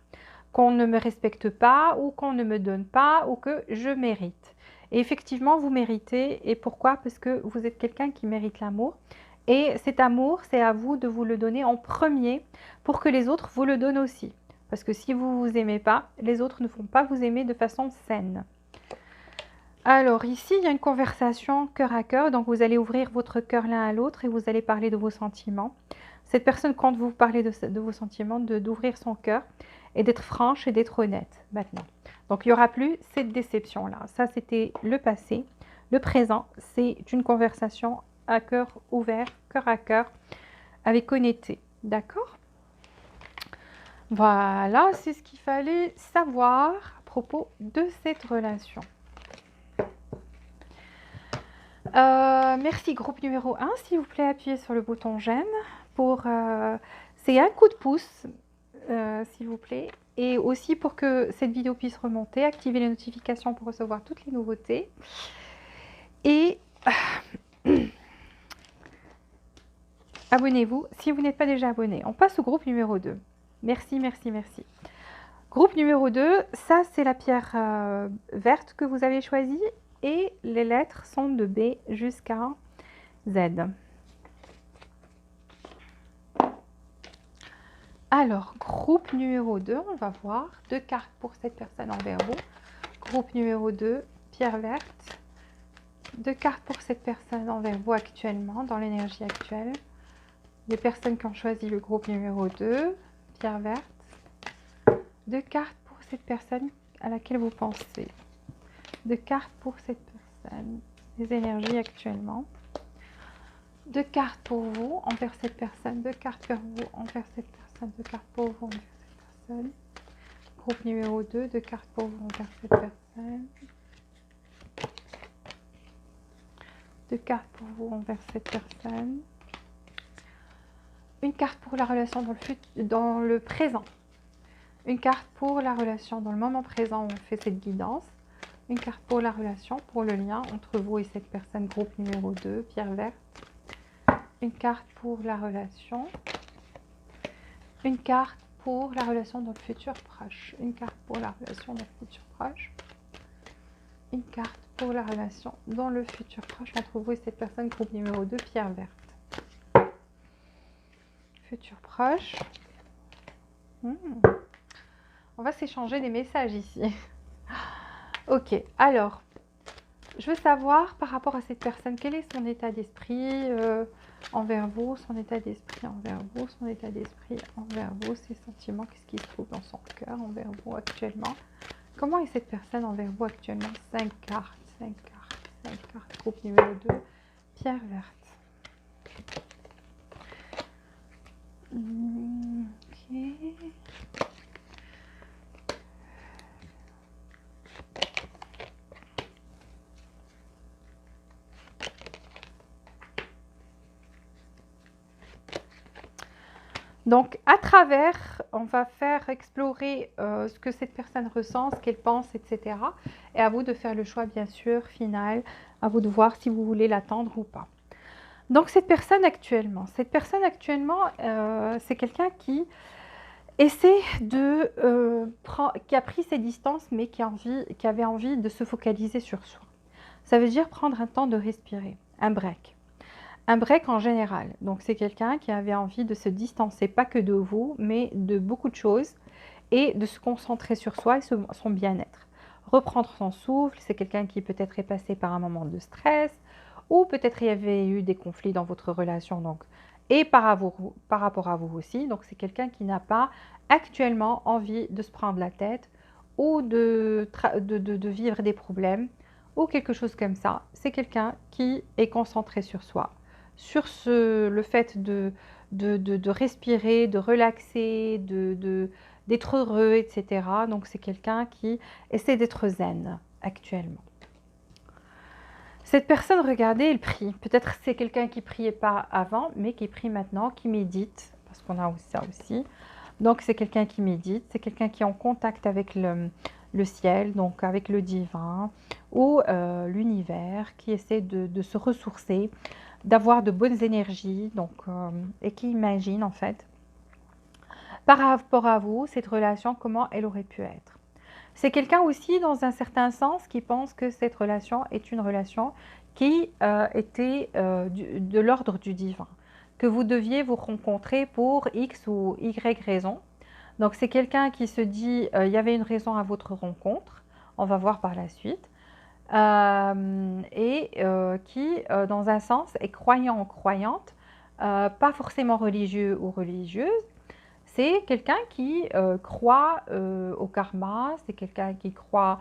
Qu'on ne me respecte pas ou qu'on ne me donne pas ou que je mérite. Et effectivement, vous méritez. Et pourquoi? Parce que vous êtes quelqu'un qui mérite l'amour. Et cet amour, c'est à vous de vous le donner en premier pour que les autres vous le donnent aussi. Parce que si vous ne vous aimez pas, les autres ne vont pas vous aimer de façon saine. Alors ici, il y a une conversation cœur à cœur. Donc vous allez ouvrir votre cœur l'un à l'autre et vous allez parler de vos sentiments. Cette personne, quand vous parlez de vos sentiments, d'ouvrir son cœur et d'être franche et d'être honnête maintenant. Donc il n'y aura plus cette déception-là. Ça, c'était le passé. Le présent, c'est une conversation à cœur ouvert, cœur à cœur, avec honnêteté. D'accord ? Voilà, c'est ce qu'il fallait savoir à propos de cette relation. Merci, groupe numéro 1. S'il vous plaît, appuyez sur le bouton j'aime. C'est un coup de pouce, s'il vous plaît. Et aussi pour que cette vidéo puisse remonter, activez les notifications pour recevoir toutes les nouveautés. Et abonnez-vous si vous n'êtes pas déjà abonné. On passe au groupe numéro 2. Merci, merci, merci. Groupe numéro 2, ça c'est la pierre verte que vous avez choisie et les lettres sont de B jusqu'à Z. Alors, groupe numéro 2, on va voir 2 cartes pour cette personne envers vous. Groupe numéro 2, pierre verte. 2 cartes pour cette personne envers vous actuellement, dans l'énergie actuelle. Les personnes qui ont choisi le groupe numéro 2, pierre verte. 2 cartes pour cette personne à laquelle vous pensez. 2 cartes pour cette personne. Les énergies actuellement. 2 cartes pour vous envers cette personne. 2 cartes pour vous envers cette personne. 2 cartes pour vous envers cette personne. Groupe numéro 2. 2 cartes pour vous envers cette personne. 2 cartes pour vous envers cette personne. Une carte pour la relation dans le présent. Une carte pour la relation dans le moment présent où on fait cette guidance. Une carte pour la relation, pour le lien entre vous et cette personne, groupe numéro 2, pierre verte. Une carte pour la relation. Une carte pour la relation dans le futur proche. Une carte pour la relation dans le futur proche. Une carte pour la relation dans le futur proche entre vous et cette personne, groupe numéro 2, pierre verte. Futur proche. On va s'échanger des messages ici. Ok, alors, je veux savoir par rapport à cette personne, quel est son état d'esprit envers vous, son état d'esprit envers vous, son état d'esprit envers vous, ses sentiments, qu'est-ce qui se trouve dans son cœur envers vous actuellement. Comment est cette personne envers vous actuellement? 5 cartes, 5 cartes, Carte groupe numéro 2, pierre verte. Ok. Donc, à travers, on va faire explorer ce que cette personne ressent, ce qu'elle pense, etc. Et à vous de faire le choix, bien sûr, final. À vous de voir si vous voulez l'attendre ou pas. Donc, cette personne actuellement, c'est quelqu'un qui essaie qui a pris ses distances, mais qui avait envie de se focaliser sur soi. Ça veut dire prendre un temps de respirer, un break. Un break en général. Donc, c'est quelqu'un qui avait envie de se distancer, pas que de vous, mais de beaucoup de choses, et de se concentrer sur soi et son bien-être. Reprendre son souffle, c'est quelqu'un qui peut-être est passé par un moment de stress, ou peut-être il y avait eu des conflits dans votre relation, donc, et par rapport à vous aussi. Donc, c'est quelqu'un qui n'a pas actuellement envie de se prendre la tête, ou de vivre des problèmes, ou quelque chose comme ça. C'est quelqu'un qui est concentré sur soi, sur le fait de respirer, de relaxer, d'être heureux, etc. Donc, c'est quelqu'un qui essaie d'être zen actuellement. Cette personne, regardez, elle prie. Peut-être c'est quelqu'un qui ne priait pas avant, mais qui prie maintenant, qui médite, parce qu'on a ça aussi. Donc, c'est quelqu'un qui médite, c'est quelqu'un qui est en contact avec le ciel, donc avec le divin, ou l'univers, qui essaie de se ressourcer, d'avoir de bonnes énergies, donc, et qui imagine en fait, par rapport à vous, cette relation, comment elle aurait pu être. C'est quelqu'un aussi, dans un certain sens, qui pense que cette relation est une relation qui était de l'ordre du divin, que vous deviez vous rencontrer pour X ou Y raison. Donc, c'est quelqu'un qui se dit, il y avait une raison à votre rencontre, on va voir par la suite. Qui, dans un sens, est croyant ou croyante, pas forcément religieux ou religieuse. C'est quelqu'un qui croit au karma, c'est quelqu'un qui croit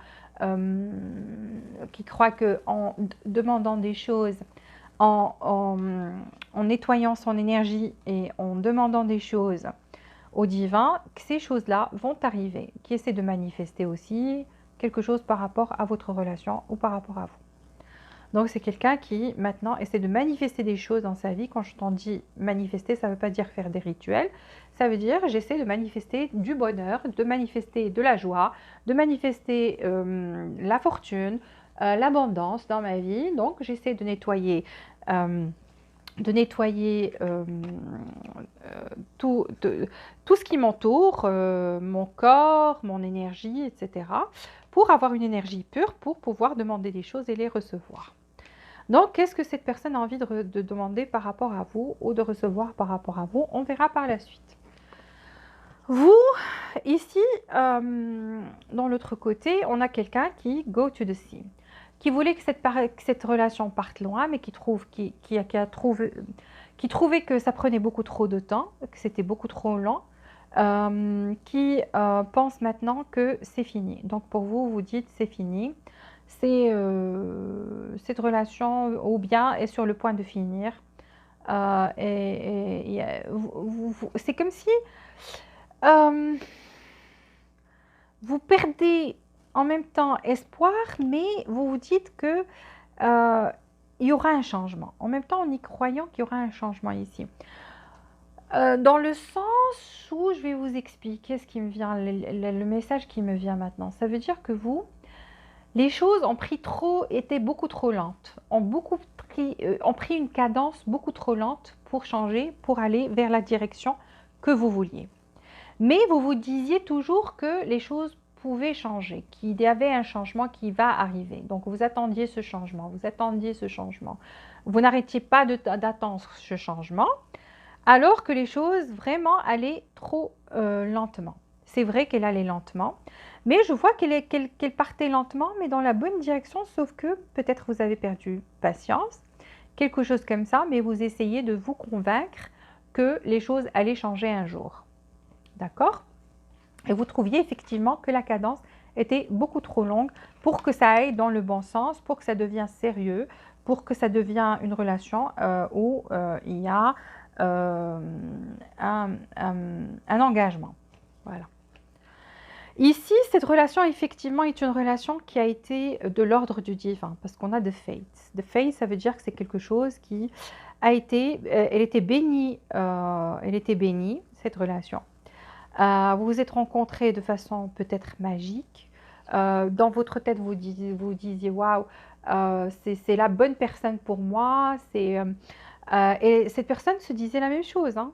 qu'en demandant des choses, en nettoyant son énergie et en demandant des choses au divin, que ces choses-là vont arriver, qui essaie de manifester aussi quelque chose par rapport à votre relation ou par rapport à vous. Donc, c'est quelqu'un qui, maintenant, essaie de manifester des choses dans sa vie. Quand je t'en dis manifester, ça ne veut pas dire faire des rituels. Ça veut dire, j'essaie de manifester du bonheur, de manifester de la joie, de manifester la fortune, l'abondance dans ma vie. Donc, j'essaie de nettoyer tout ce qui m'entoure, mon corps, mon énergie, etc., pour avoir une énergie pure, pour pouvoir demander des choses et les recevoir. Donc, qu'est-ce que cette personne a envie de demander par rapport à vous ou de recevoir par rapport à vous? On verra par la suite. Vous, ici, dans l'autre côté, on a quelqu'un qui go to the sea, qui voulait que cette relation parte loin, mais qui trouvait que ça prenait beaucoup trop de temps, que c'était beaucoup trop lent, qui pense maintenant que c'est fini. Donc, pour vous, vous dites c'est fini. Cette relation ou bien est sur le point de finir. C'est comme si vous perdez en même temps espoir, mais vous vous dites que il y aura un changement. En même temps, en y croyant qu'il y aura un changement ici. Dans le sens où je vais vous expliquer ce qui me vient, le message qui me vient maintenant. Ça veut dire que vous, les choses étaient beaucoup trop lentes, ont pris une cadence beaucoup trop lente pour changer, pour aller vers la direction que vous vouliez. Mais vous vous disiez toujours que les choses pouvaient changer, qu'il y avait un changement qui va arriver. Donc vous attendiez ce changement, Vous n'arrêtiez pas d'attendre ce changement, alors que les choses vraiment allaient trop lentement. C'est vrai qu'elle allait lentement, mais je vois qu'elle partait lentement, mais dans la bonne direction, sauf que peut-être vous avez perdu patience, quelque chose comme ça, mais vous essayez de vous convaincre que les choses allaient changer un jour. D'accord? Et vous trouviez effectivement que la cadence était beaucoup trop longue pour que ça aille dans le bon sens, pour que ça devienne sérieux, pour que ça devienne une relation où il y a un engagement. Voilà. Ici, cette relation, effectivement, est une relation qui a été de l'ordre du divin, parce qu'on a the fate. The fate, ça veut dire que c'est quelque chose qui a été, elle était bénie, cette relation. Vous vous êtes rencontrés de façon peut-être magique. Dans votre tête, vous disiez, waouh, c'est la bonne personne pour moi. Et cette personne se disait la même chose, hein.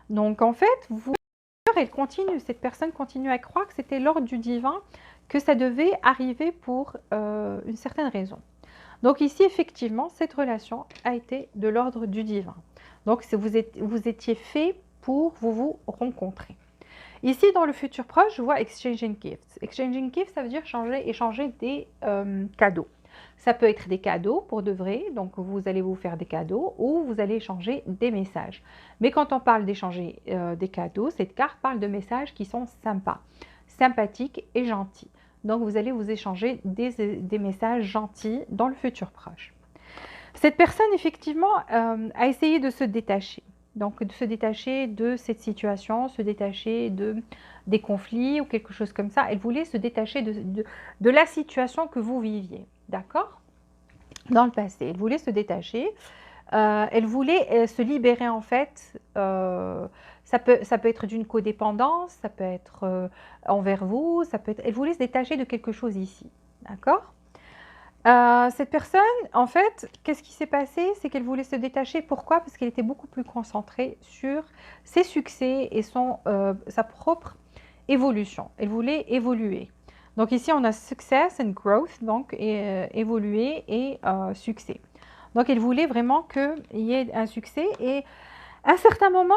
Donc, en fait, cette personne continue à croire que c'était l'ordre du divin, que ça devait arriver pour une certaine raison. Donc ici, effectivement, cette relation a été de l'ordre du divin. Donc vous étiez fait pour vous rencontrer. Ici, dans le futur proche, je vois exchanging gifts. Exchanging gifts, ça veut dire échanger des cadeaux. Ça peut être des cadeaux pour de vrai, donc vous allez vous faire des cadeaux ou vous allez échanger des messages. Mais quand on parle d'échanger des cadeaux, cette carte parle de messages qui sont sympas, sympathiques et gentils. Donc vous allez vous échanger des messages gentils dans le futur proche. Cette personne, effectivement, a essayé de se détacher. Donc de se détacher de cette situation, se détacher des conflits ou quelque chose comme ça. Elle voulait se détacher de la situation que vous viviez. D'accord? Dans le passé, elle voulait se détacher. Elle voulait se libérer en fait. Ça peut être d'une codépendance, ça peut être envers vous, elle voulait se détacher de quelque chose ici. D'accord? Cette personne, en fait, qu'est-ce qui s'est passé? C'est qu'elle voulait se détacher. Pourquoi? Parce qu'elle était beaucoup plus concentrée sur ses succès et sa propre évolution. Elle voulait évoluer. Donc ici, on a success and growth, donc évoluer et succès. Donc elle voulait vraiment qu'il y ait un succès. Et à un certain moment,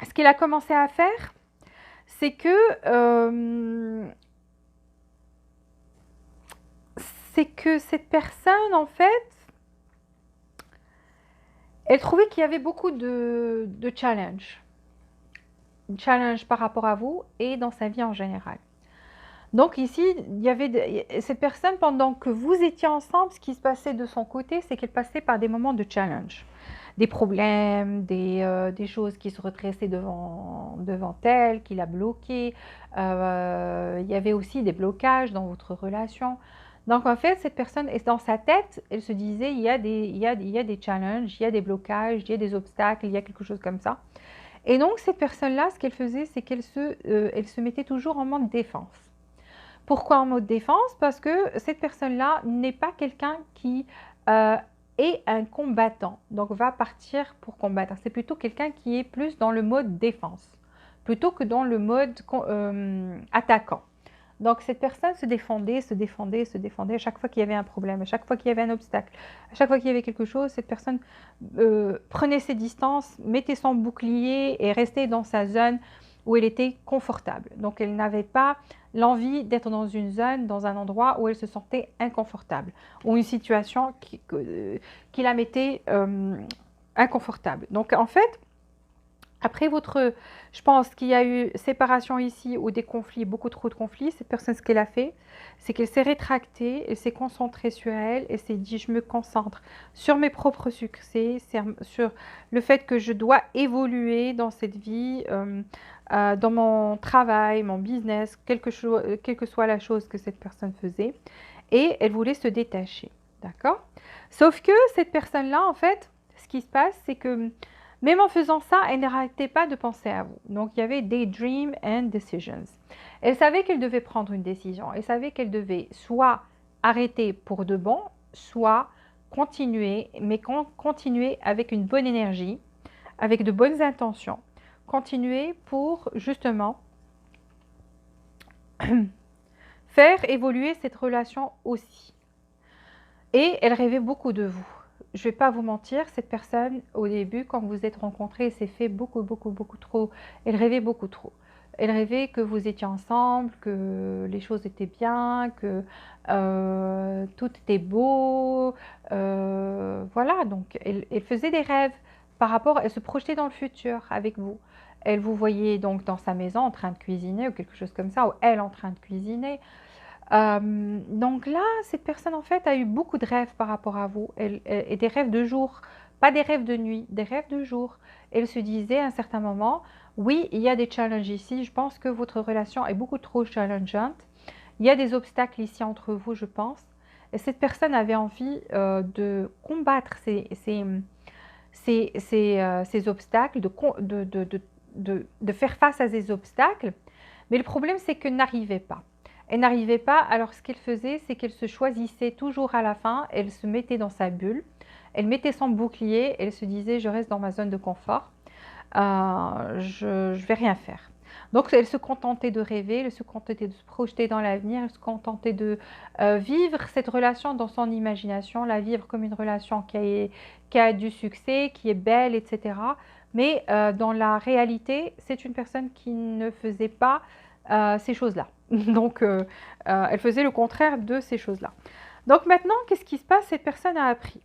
ce qu'elle a commencé à faire, c'est que cette personne, en fait, elle trouvait qu'il y avait beaucoup de challenges. Challenge par rapport à vous et dans sa vie en général. Donc ici, il y avait cette personne, pendant que vous étiez ensemble, ce qui se passait de son côté, c'est qu'elle passait par des moments de challenge. Des problèmes, des choses qui se redressaient devant elle, qui la bloquaient. Il y avait aussi des blocages dans votre relation. Donc en fait, cette personne, dans sa tête, elle se disait, il y a des challenges, il y a des blocages, il y a des obstacles, il y a quelque chose comme ça. Et donc cette personne-là, ce qu'elle faisait, c'est qu'elle se mettait toujours en mode défense. Pourquoi en mode défense? Parce que cette personne-là n'est pas quelqu'un qui est un combattant, donc va partir pour combattre. C'est plutôt quelqu'un qui est plus dans le mode défense, plutôt que dans le mode attaquant. Donc cette personne se défendait à chaque fois qu'il y avait un problème, à chaque fois qu'il y avait un obstacle, à chaque fois qu'il y avait quelque chose, cette personne prenait ses distances, mettait son bouclier et restait dans sa zone où elle était confortable. Donc elle n'avait pas l'envie d'être dans une zone, dans un endroit où elle se sentait inconfortable, ou une situation qui la mettait inconfortable. Donc en fait, après je pense qu'il y a eu séparation ici ou des conflits, beaucoup trop de conflits. Cette personne, ce qu'elle a fait, c'est qu'elle s'est rétractée, elle s'est concentrée sur elle, elle s'est dit, je me concentre sur mes propres succès, sur le fait que je dois évoluer dans cette vie, dans mon travail, mon business, quelle que soit la chose que cette personne faisait. Et elle voulait se détacher, d'accord? Sauf que cette personne-là, en fait, ce qui se passe, c'est que même en faisant ça, elle n'arrêtait pas de penser à vous. Donc, il y avait daydream and decisions. Elle savait qu'elle devait prendre une décision. Elle savait qu'elle devait soit arrêter pour de bon, soit continuer, mais continuer avec une bonne énergie, avec de bonnes intentions. Continuer pour, justement, faire évoluer cette relation aussi. Et elle rêvait beaucoup de vous. Je ne vais pas vous mentir, cette personne, au début, quand vous vous êtes rencontrés, s'est fait beaucoup trop. Elle rêvait beaucoup trop. Elle rêvait que vous étiez ensemble, que les choses étaient bien, que tout était beau. Voilà, donc elle faisait des rêves par rapport, elle se projetait dans le futur avec vous. Elle vous voyait donc dans sa maison en train de cuisiner ou quelque chose comme ça, ou elle en train de cuisiner. Donc là, cette personne en fait a eu beaucoup de rêves par rapport à vous, et des rêves de jour, pas des rêves de nuit, des rêves de jour. Elle se disait à un certain moment, oui, il y a des challenges ici, je pense que votre relation est beaucoup trop challengeante. Il y a des obstacles ici entre vous, je pense. Et cette personne avait envie de combattre ces obstacles, de faire face à ces obstacles. Mais le problème, c'est qu'elle n'arrivait pas. Elle n'arrivait pas, alors ce qu'elle faisait, c'est qu'elle se choisissait toujours à la fin, elle se mettait dans sa bulle, elle mettait son bouclier, elle se disait, je reste dans ma zone de confort, je ne vais rien faire. Donc elle se contentait de rêver, elle se contentait de se projeter dans l'avenir, elle se contentait de vivre cette relation dans son imagination, la vivre comme une relation qui a du succès, qui est belle, etc. Mais dans la réalité, c'est une personne qui ne faisait pas ces choses-là. Donc elle faisait le contraire de ces choses-là. Donc maintenant, qu'est-ce qui se passe? Cette personne a appris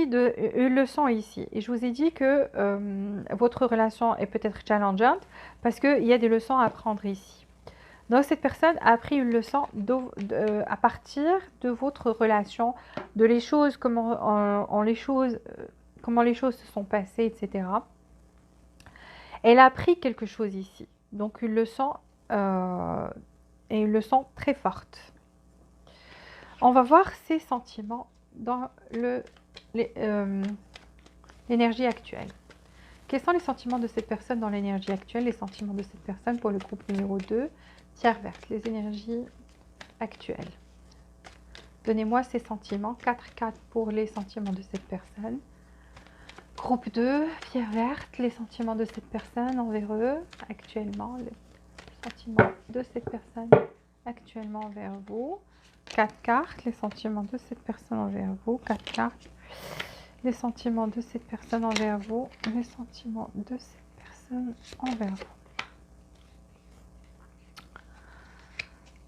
une leçon ici. Et je vous ai dit que votre relation est peut-être challengeante parce qu'il y a des leçons à apprendre ici. Donc cette personne a appris une leçon à partir de votre relation, de les choses, comment les choses se sont passées, etc. Elle a appris quelque chose ici. Donc une leçon et une leçon très forte. On va voir ses sentiments dans l'énergie actuelle. Quels sont les sentiments de cette personne dans l'énergie actuelle? Les sentiments de cette personne pour le groupe numéro 2, pierre verte, les énergies actuelles. Donnez-moi ces sentiments, 4-4 pour les sentiments de cette personne. Groupe 2, pierre verte, les sentiments de cette personne envers eux, actuellement, les sentiments de cette personne actuellement envers vous. 4 cartes, les sentiments de cette personne envers vous. 4 cartes, les sentiments de cette personne envers vous. Les sentiments de cette personne envers vous.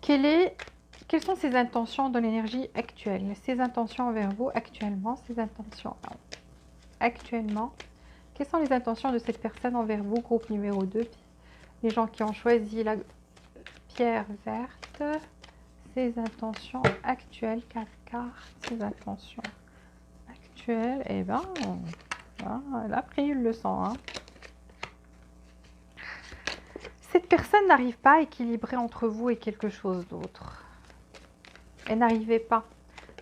Quelles sont ses intentions dans l'énergie actuelle? Ses intentions envers vous actuellement, ses intentions actuellement. Quelles sont les intentions de cette personne envers vous, groupe numéro 2? Les gens qui ont choisi la pierre verte. Ses intentions actuelles, 4 cartes, ses intentions actuelles, et bien, elle a pris une leçon. Hein. Cette personne n'arrive pas à équilibrer entre vous et quelque chose d'autre. Elle n'arrivait pas.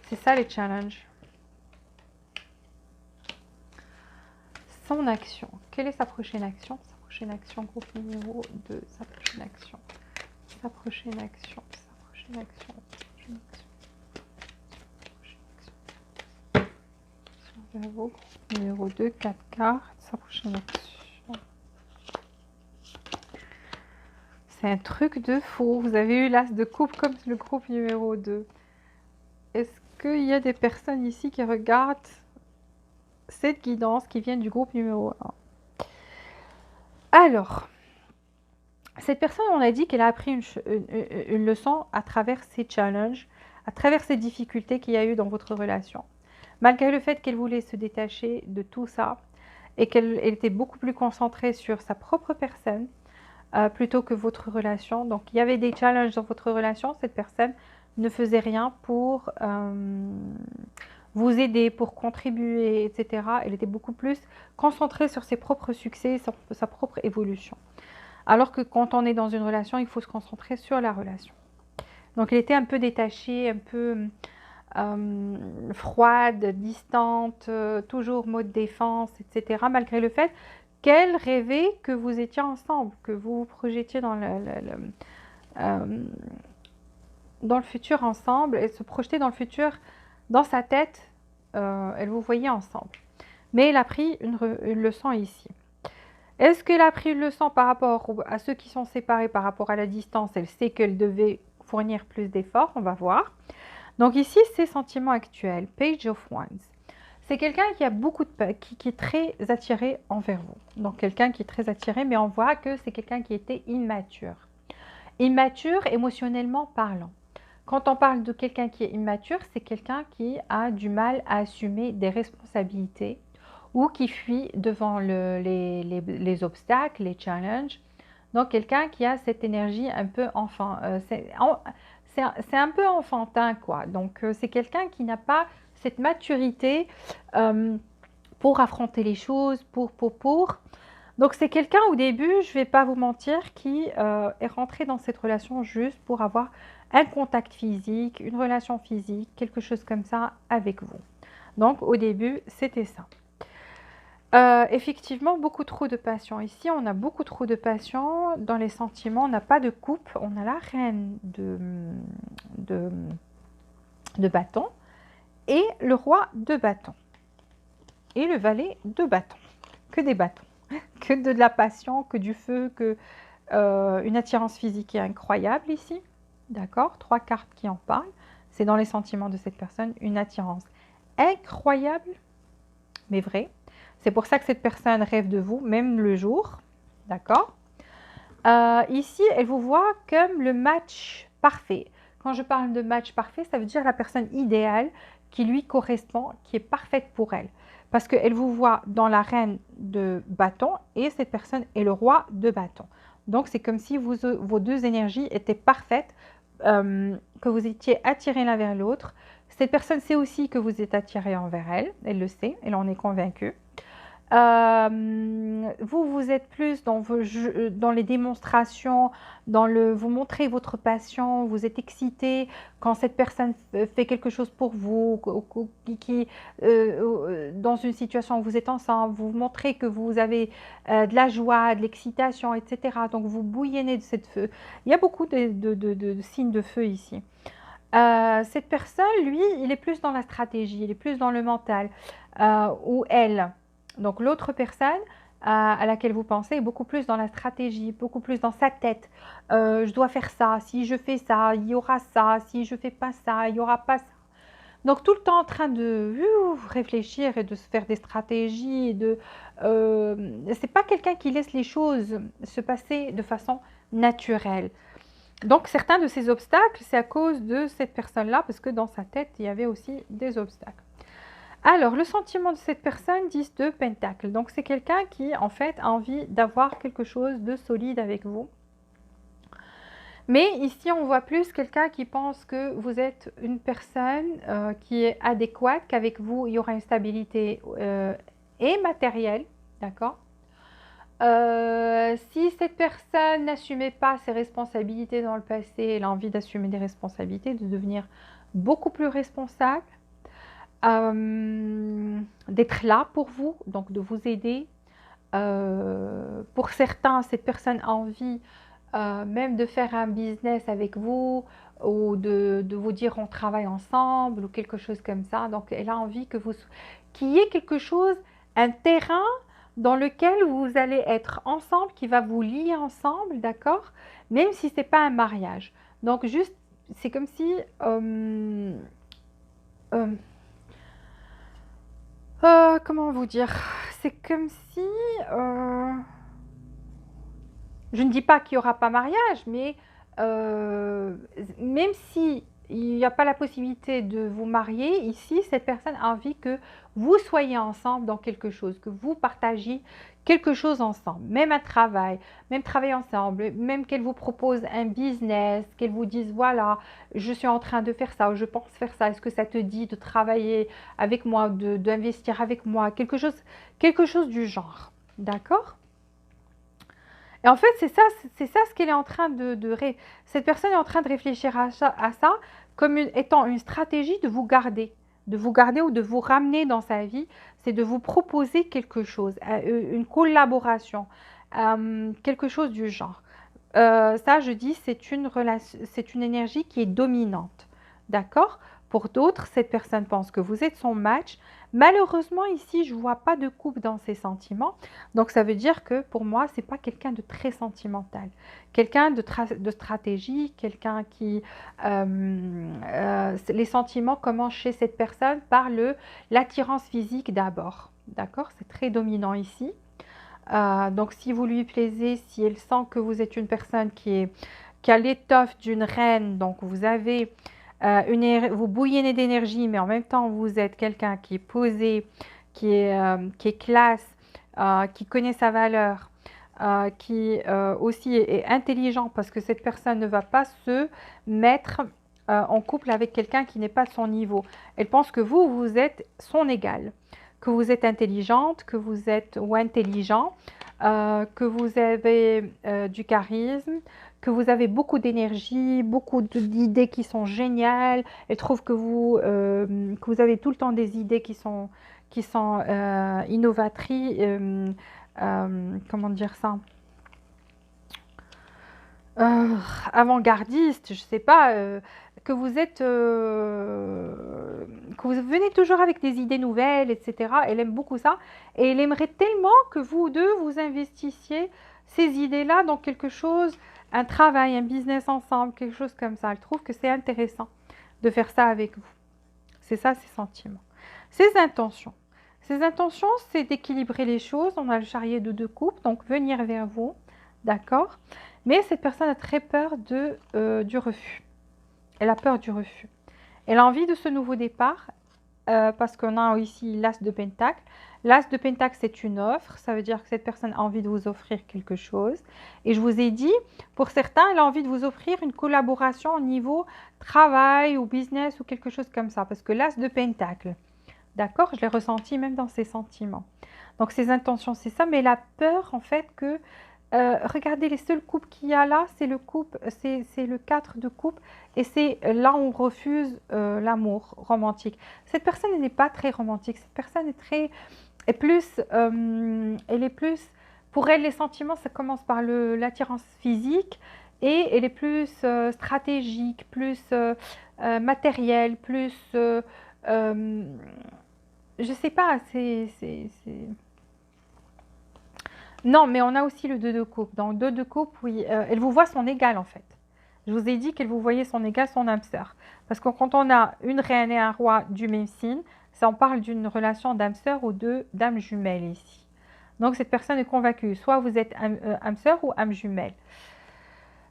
C'est ça les challenges. Son action. Quelle est sa prochaine action? Sa prochaine action, groupe numéro 2. Sa prochaine action. Sa prochaine action. Prochaine action. Numéro 2, 4 cartes, sa prochaine action. C'est un truc de fou. Vous avez eu l'as de coupe comme le groupe numéro 2. Est-ce qu'il y a des personnes ici qui regardent cette guidance qui vient du groupe numéro 1? Alors, cette personne, on a dit qu'elle a appris une leçon à travers ces challenges, à travers ces difficultés qu'il y a eu dans votre relation. Malgré le fait qu'elle voulait se détacher de tout ça et qu'elle était beaucoup plus concentrée sur sa propre personne plutôt que votre relation. Donc, il y avait des challenges dans votre relation. Cette personne ne faisait rien pour vous aider, pour contribuer, etc. Elle était beaucoup plus concentrée sur ses propres succès, sa propre évolution. Alors que quand on est dans une relation, il faut se concentrer sur la relation. Donc, elle était un peu détachée, un peu froide, distante, toujours mode défense, etc. Malgré le fait qu'elle rêvait que vous étiez ensemble, que vous vous projetiez dans le futur ensemble, et se projeter dans le futur, dans sa tête, elle vous voyait ensemble. Mais elle a pris une leçon ici. Est-ce qu'elle a pris une leçon par rapport à ceux qui sont séparés, par rapport à la distance? Elle sait qu'elle devait fournir plus d'efforts, on va voir. Donc ici, ses sentiments actuels, Page of Wands. C'est quelqu'un qui a qui est très attiré envers vous. Donc quelqu'un qui est très attiré, mais on voit que c'est quelqu'un qui était immature. Immature émotionnellement parlant. Quand on parle de quelqu'un qui est immature, c'est quelqu'un qui a du mal à assumer des responsabilités ou qui fuit devant les obstacles, les challenges. Donc, quelqu'un qui a cette énergie un peu enfant, c'est un peu enfantin, quoi. Donc, c'est quelqu'un qui n'a pas cette maturité pour affronter les choses, pour. Donc, c'est quelqu'un au début, je ne vais pas vous mentir, qui est rentré dans cette relation juste pour avoir un contact physique, une relation physique, quelque chose comme ça avec vous. Donc, au début, c'était ça. Effectivement, beaucoup trop de passion. Ici, on a beaucoup trop de passion dans les sentiments. On n'a pas de coupe. On a la reine de bâton et le roi de bâton et le valet de bâton. Que des bâtons, que de la passion, que du feu, que une attirance physique est incroyable ici. D'accord? 3 cartes qui en parlent. C'est dans les sentiments de cette personne, une attirance incroyable, mais vraie. C'est pour ça que cette personne rêve de vous, même le jour. D'accord? Ici, elle vous voit comme le match parfait. Quand je parle de match parfait, ça veut dire la personne idéale qui lui correspond, qui est parfaite pour elle. Parce qu'elle vous voit dans la reine de bâton et cette personne est le roi de bâton. Donc, c'est comme si vos deux énergies étaient parfaites, que vous étiez attirés l'un vers l'autre. Cette personne sait aussi que vous êtes attiré envers elle. Elle le sait, elle en est convaincue. Vous êtes plus dans les démonstrations, vous montrez votre passion, vous êtes excité quand cette personne fait quelque chose pour vous, dans une situation où vous êtes ensemble, vous montrez que vous avez de la joie, de l'excitation, etc. Donc vous bouillonnez de cette feu. Il y a beaucoup de signes de feu ici. Cette personne, lui, il est plus dans la stratégie, il est plus dans le mental, ou elle. Donc l'autre personne à laquelle vous pensez est beaucoup plus dans la stratégie, beaucoup plus dans sa tête. Je dois faire ça, si je fais ça, il y aura ça, si je ne fais pas ça, il n'y aura pas ça. Donc tout le temps en train de réfléchir et de se faire des stratégies. C'est pas quelqu'un qui laisse les choses se passer de façon naturelle. Donc certains de ces obstacles, c'est à cause de cette personne-là, parce que dans sa tête, il y avait aussi des obstacles. Alors, le sentiment de cette personne, 10 de Pentacle. Donc, c'est quelqu'un qui, en fait, a envie d'avoir quelque chose de solide avec vous. Mais ici, on voit plus quelqu'un qui pense que vous êtes une personne qui est adéquate, qu'avec vous, il y aura une stabilité et matérielle, d'accord? Si cette personne n'assumait pas ses responsabilités dans le passé, elle a envie d'assumer des responsabilités, de devenir beaucoup plus responsable. D'être là pour vous, donc de vous aider. Pour certains, cette personne a envie même de faire un business avec vous ou de vous dire on travaille ensemble ou quelque chose comme ça. Donc, elle a envie qu'il y ait quelque chose, un terrain dans lequel vous allez être ensemble, qui va vous lier ensemble, d'accord? Même si ce n'est pas un mariage. Donc, juste, c'est comme si... comment vous dire? C'est comme si... je ne dis pas qu'il n'y aura pas mariage, mais même si il n'y a pas la possibilité de vous marier, ici, cette personne a envie que vous soyez ensemble dans quelque chose, que vous partagiez quelque chose ensemble, même un travail, même travailler ensemble, même qu'elle vous propose un business, qu'elle vous dise, voilà, je suis en train de faire ça, ou je pense faire ça, est-ce que ça te dit de travailler avec moi, d'investir avec moi, quelque chose du genre, d'accord? Et en fait, c'est ça ce qu'elle est en train cette personne est en train de réfléchir à ça comme étant une stratégie de vous garder ou de vous ramener dans sa vie. C'est de vous proposer quelque chose, une collaboration, quelque chose du genre. Ça, je dis, c'est une énergie qui est dominante, d'accord? Pour d'autres, cette personne pense que vous êtes son match. Malheureusement, ici, je ne vois pas de coupe dans ses sentiments. Donc, ça veut dire que pour moi, ce n'est pas quelqu'un de très sentimental. Quelqu'un de stratégie, quelqu'un qui... les sentiments commencent chez cette personne par l'attirance physique d'abord. D'accord? C'est très dominant ici. Donc, si vous lui plaisez, si elle sent que vous êtes une personne qui a l'étoffe d'une reine, donc vous avez... vous bouillonnez d'énergie, mais en même temps, vous êtes quelqu'un qui est posé, qui est classe, qui connaît sa valeur, qui aussi est intelligent, parce que cette personne ne va pas se mettre en couple avec quelqu'un qui n'est pas de son niveau. Elle pense que vous êtes son égal, que vous êtes intelligente, que vous êtes ou intelligent, que vous avez du charisme, que vous avez beaucoup d'énergie, beaucoup d'idées qui sont géniales. Elle trouve que vous avez tout le temps des idées qui sont innovatrices, comment dire ça, euh, avant-gardiste, je sais pas, que vous êtes, que vous venez toujours avec des idées nouvelles, etc. Elle aime beaucoup ça et elle aimerait tellement que vous deux vous investissiez ces idées-là dans quelque chose, un travail, un business ensemble, quelque chose comme ça. Elle trouve que c'est intéressant de faire ça avec vous. C'est ça ses sentiments. Ses intentions. Ses intentions, c'est d'équilibrer les choses. On a le chariot de 2 coupes, donc venir vers vous, d'accord? Mais cette personne a très peur du refus. Elle a peur du refus. Elle a envie de ce nouveau départ parce qu'on a ici l'as de Pentacle. L'as de Pentacle, c'est une offre. Ça veut dire que cette personne a envie de vous offrir quelque chose. Et je vous ai dit, pour certains, elle a envie de vous offrir une collaboration au niveau travail ou business ou quelque chose comme ça. Parce que l'as de Pentacle, d'accord, je l'ai ressenti même dans ses sentiments. Donc ses intentions, c'est ça. Mais elle a peur en fait que regardez, les seules coupes qu'il y a là, c'est le 4 de coupe et c'est là où on refuse l'amour romantique. Cette personne n'est pas très romantique, cette personne elle est plus, pour elle les sentiments ça commence par l'attirance physique et elle est plus stratégique, plus matérielle, plus, je sais pas, non, mais on a aussi le 2 de coupe. Dans le 2 de coupe, oui, elle vous voit son égal en fait. Je vous ai dit qu'elle vous voyait son égal, son âme sœur. Parce que quand on a une reine et un roi du même signe, ça on parle d'une relation d'âme sœur ou d'âme jumelle ici. Donc cette personne est convaincue, soit vous êtes âme sœur ou âme jumelle.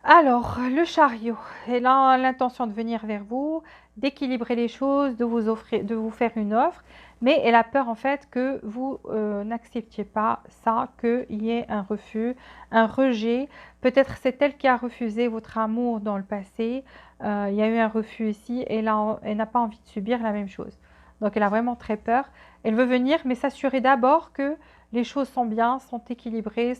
Alors, le chariot, elle a l'intention de venir vers vous, d'équilibrer les choses, de de vous faire une offre, mais elle a peur en fait que vous n'acceptiez pas ça, qu'il y ait un refus, un rejet. Peut-être c'est elle qui a refusé votre amour dans le passé, il y a eu un refus ici et là, elle n'a pas envie de subir la même chose. Donc elle a vraiment très peur. Elle veut venir, mais s'assurer d'abord que les choses sont bien, sont équilibrées.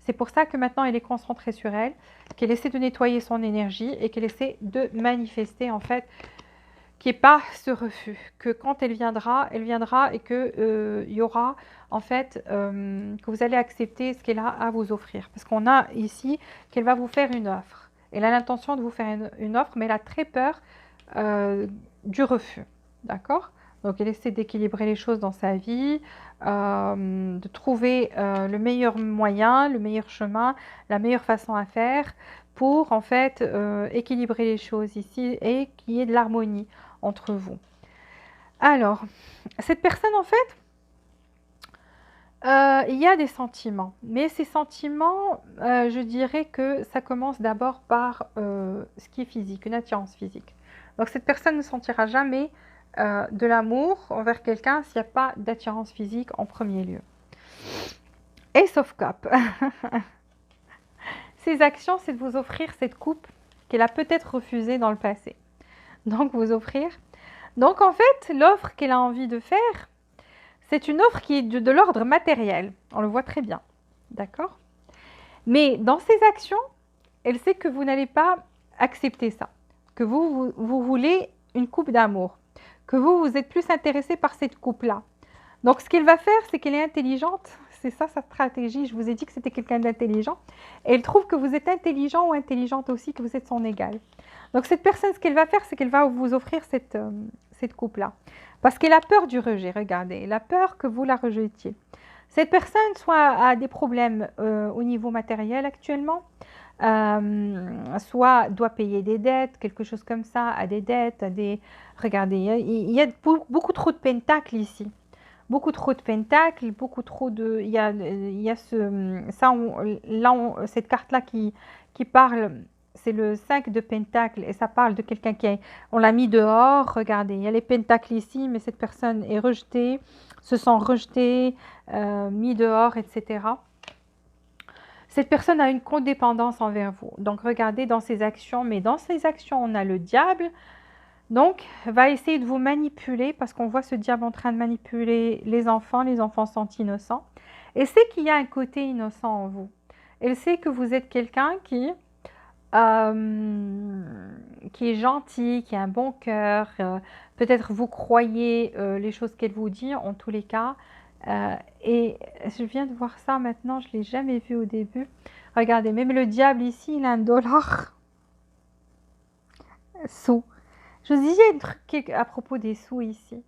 C'est pour ça que maintenant elle est concentrée sur elle, qu'elle essaie de nettoyer son énergie et qu'elle essaie de manifester en fait qu'il n'y ait pas ce refus, que quand elle viendra et que il y aura en fait que vous allez accepter ce qu'elle a à vous offrir. Parce qu'on a ici qu'elle va vous faire une offre. Elle a l'intention de vous faire une offre, mais elle a très peur du refus. D'accord? Donc elle essaie d'équilibrer les choses dans sa vie, de trouver le meilleur moyen, le meilleur chemin, la meilleure façon à faire pour en fait équilibrer les choses ici et qu'il y ait de l'harmonie entre vous. Alors, cette personne en fait, il y a des sentiments, mais ces sentiments, je dirais que ça commence d'abord par ce qui est physique, une attirance physique. Donc cette personne ne sentira jamais de l'amour envers quelqu'un s'il n'y a pas d'attirance physique en premier lieu. Ace of Cup. Ses actions, c'est de vous offrir cette coupe qu'elle a peut-être refusée dans le passé. Donc vous offrir. Donc en fait, l'offre qu'elle a envie de faire, c'est une offre qui est de l'ordre matériel. On le voit très bien. D'accord? Mais dans ses actions, elle sait que vous n'allez pas accepter ça. Que vous voulez une coupe d'amour. Que vous êtes plus intéressé par cette coupe-là. Donc ce qu'elle va faire, c'est qu'elle est intelligente. C'est ça sa stratégie. Je vous ai dit que c'était quelqu'un d'intelligent. Et elle trouve que vous êtes intelligent ou intelligente aussi, que vous êtes son égal. Donc cette personne, ce qu'elle va faire, c'est qu'elle va vous offrir cette coupe-là. Parce qu'elle a peur du rejet, regardez. Elle a peur que vous la rejetiez. Cette personne soit a des problèmes au niveau matériel actuellement, soit doit payer des dettes, quelque chose comme ça, a des dettes, Regardez, il y a beaucoup trop de pentacles ici. Beaucoup trop de pentacles, beaucoup trop de... Il y a cette carte-là qui parle, c'est le 5 de Pentacle et ça parle de quelqu'un on l'a mis dehors. Regardez, il y a les Pentacles ici, mais cette personne est rejetée, se sent rejetée, mis dehors, etc. Cette personne a une codépendance envers vous. Donc, regardez dans ses actions, mais dans ses actions, on a le diable. Donc, va essayer de vous manipuler parce qu'on voit ce diable en train de manipuler les enfants sont innocents. Et c'est qu'il y a un côté innocent en vous. Elle sait que vous êtes quelqu'un qui est gentil, qui a un bon cœur. Peut-être vous croyez les choses qu'elle vous dit, en tous les cas. Et je viens de voir ça maintenant, je ne l'ai jamais vu au début. Regardez, même le diable ici, il a $1 sous. Je vous disais un truc à propos des sous ici.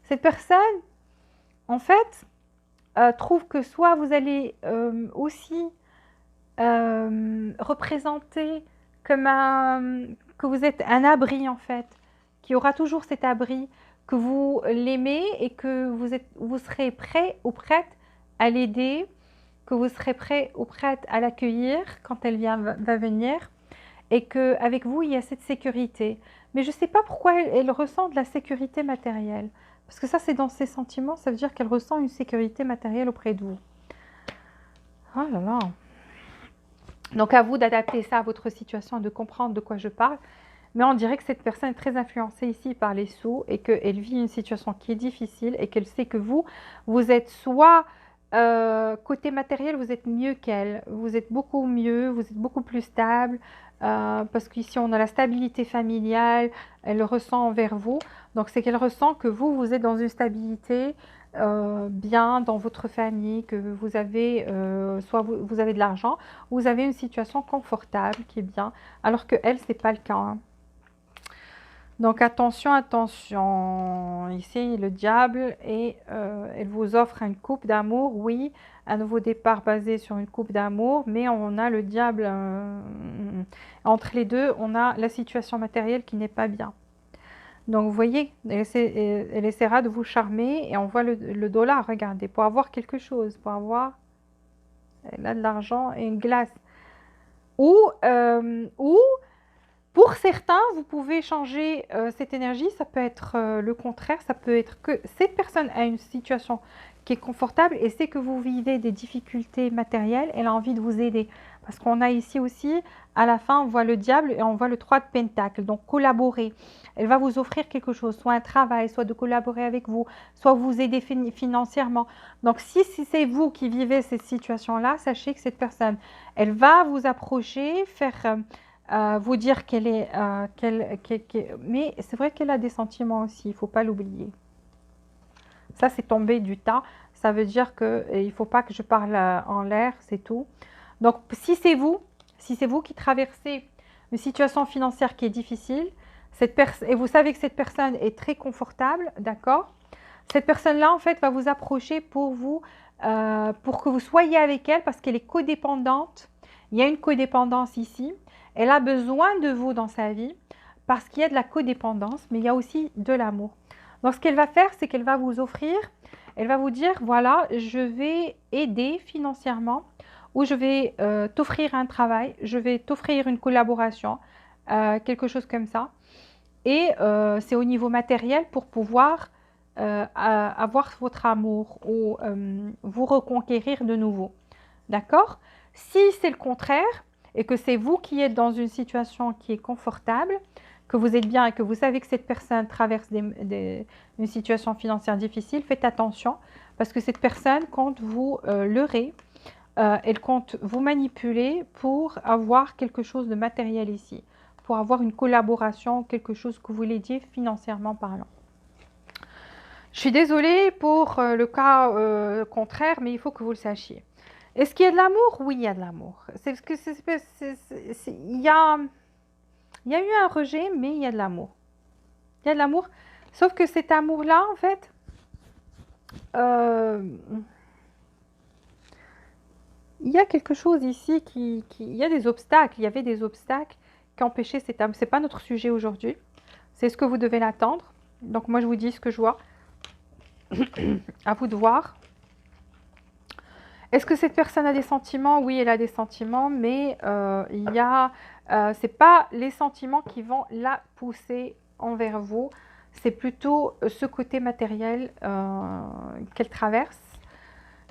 Cette personne, en fait, trouve que soit vous allez aussi représenter comme que vous êtes un abri en fait, qui aura toujours cet abri, que vous l'aimez et que vous serez prêt ou prête à l'aider, que vous serez prêt ou prête à l'accueillir quand elle va venir et qu'avec vous il y a cette sécurité. Mais je ne sais pas pourquoi elle ressent de la sécurité matérielle. Parce que ça, c'est dans ses sentiments, ça veut dire qu'elle ressent une sécurité matérielle auprès de vous. Oh là là. Donc, à vous d'adapter ça à votre situation, de comprendre de quoi je parle. Mais on dirait que cette personne est très influencée ici par les sous et qu'elle vit une situation qui est difficile et qu'elle sait que vous êtes soit côté matériel, vous êtes mieux qu'elle. Vous êtes beaucoup mieux, vous êtes beaucoup plus stable. Parce qu'ici, on a la stabilité familiale, elle le ressent envers vous. Donc, c'est qu'elle ressent que vous êtes dans une stabilité bien dans votre famille, que vous avez, soit vous avez de l'argent, ou vous avez une situation confortable qui est bien, alors que elle, c'est pas le cas. Hein. Donc, attention, attention. Ici, le diable, et elle vous offre une coupe d'amour, oui, un nouveau départ basé sur une coupe d'amour, mais on a le diable, entre les deux, on a la situation matérielle qui n'est pas bien. Donc, vous voyez, elle essaiera de vous charmer et on voit le dollar, regardez, pour avoir quelque chose, pour avoir, elle a de l'argent et une glace. Ou pour certains, vous pouvez changer cette énergie, ça peut être le contraire, ça peut être que cette personne a une situation qui est confortable et sait que vous vivez des difficultés matérielles, elle a envie de vous aider. Parce qu'on a ici aussi, à la fin, on voit le diable et on voit le 3 de Pentacle, donc collaborer. Elle va vous offrir quelque chose, soit un travail, soit de collaborer avec vous, soit vous aider financièrement. Donc si c'est vous qui vivez cette situation-là, sachez que cette personne, elle va vous approcher, faire... vous dire qu'elle est... mais c'est vrai qu'elle a des sentiments aussi, il ne faut pas l'oublier. Ça, c'est tombé du tas. Ça veut dire qu'il ne faut pas que je parle en l'air, c'est tout. Donc, si c'est vous qui traversez une situation financière qui est difficile, et vous savez que cette personne est très confortable, d'accord? Cette personne-là, en fait, va vous approcher pour que vous soyez avec elle parce qu'elle est codépendante. Il y a une codépendance ici. Elle a besoin de vous dans sa vie parce qu'il y a de la codépendance, mais il y a aussi de l'amour. Donc, ce qu'elle va faire, c'est qu'elle va vous offrir, elle va vous dire, voilà, je vais aider financièrement ou je vais t'offrir un travail, je vais t'offrir une collaboration, quelque chose comme ça. Et c'est au niveau matériel pour pouvoir avoir votre amour ou vous reconquérir de nouveau. D'accord? Si c'est le contraire et que c'est vous qui êtes dans une situation qui est confortable, que vous êtes bien et que vous savez que cette personne traverse une situation financière difficile, faites attention parce que cette personne compte vous leurrer, elle compte vous manipuler pour avoir quelque chose de matériel ici, pour avoir une collaboration, quelque chose que vous l'aidiez financièrement parlant. Je suis désolée pour le cas contraire, mais il faut que vous le sachiez. Est-ce qu'il y a de l'amour? Oui, il y a de l'amour. Il y a eu un rejet, mais il y a de l'amour. Il y a de l'amour, sauf que cet amour-là, en fait, il y a quelque chose ici il y a des obstacles. Il y avait des obstacles qui empêchaient cet amour. Ce n'est pas notre sujet aujourd'hui. C'est ce que vous devez l'attendre. Donc, moi, je vous dis ce que je vois. À vous de voir. Est-ce que cette personne a des sentiments? Oui, elle a des sentiments, mais il y a Ce n'est pas les sentiments qui vont la pousser envers vous, c'est plutôt ce côté matériel qu'elle traverse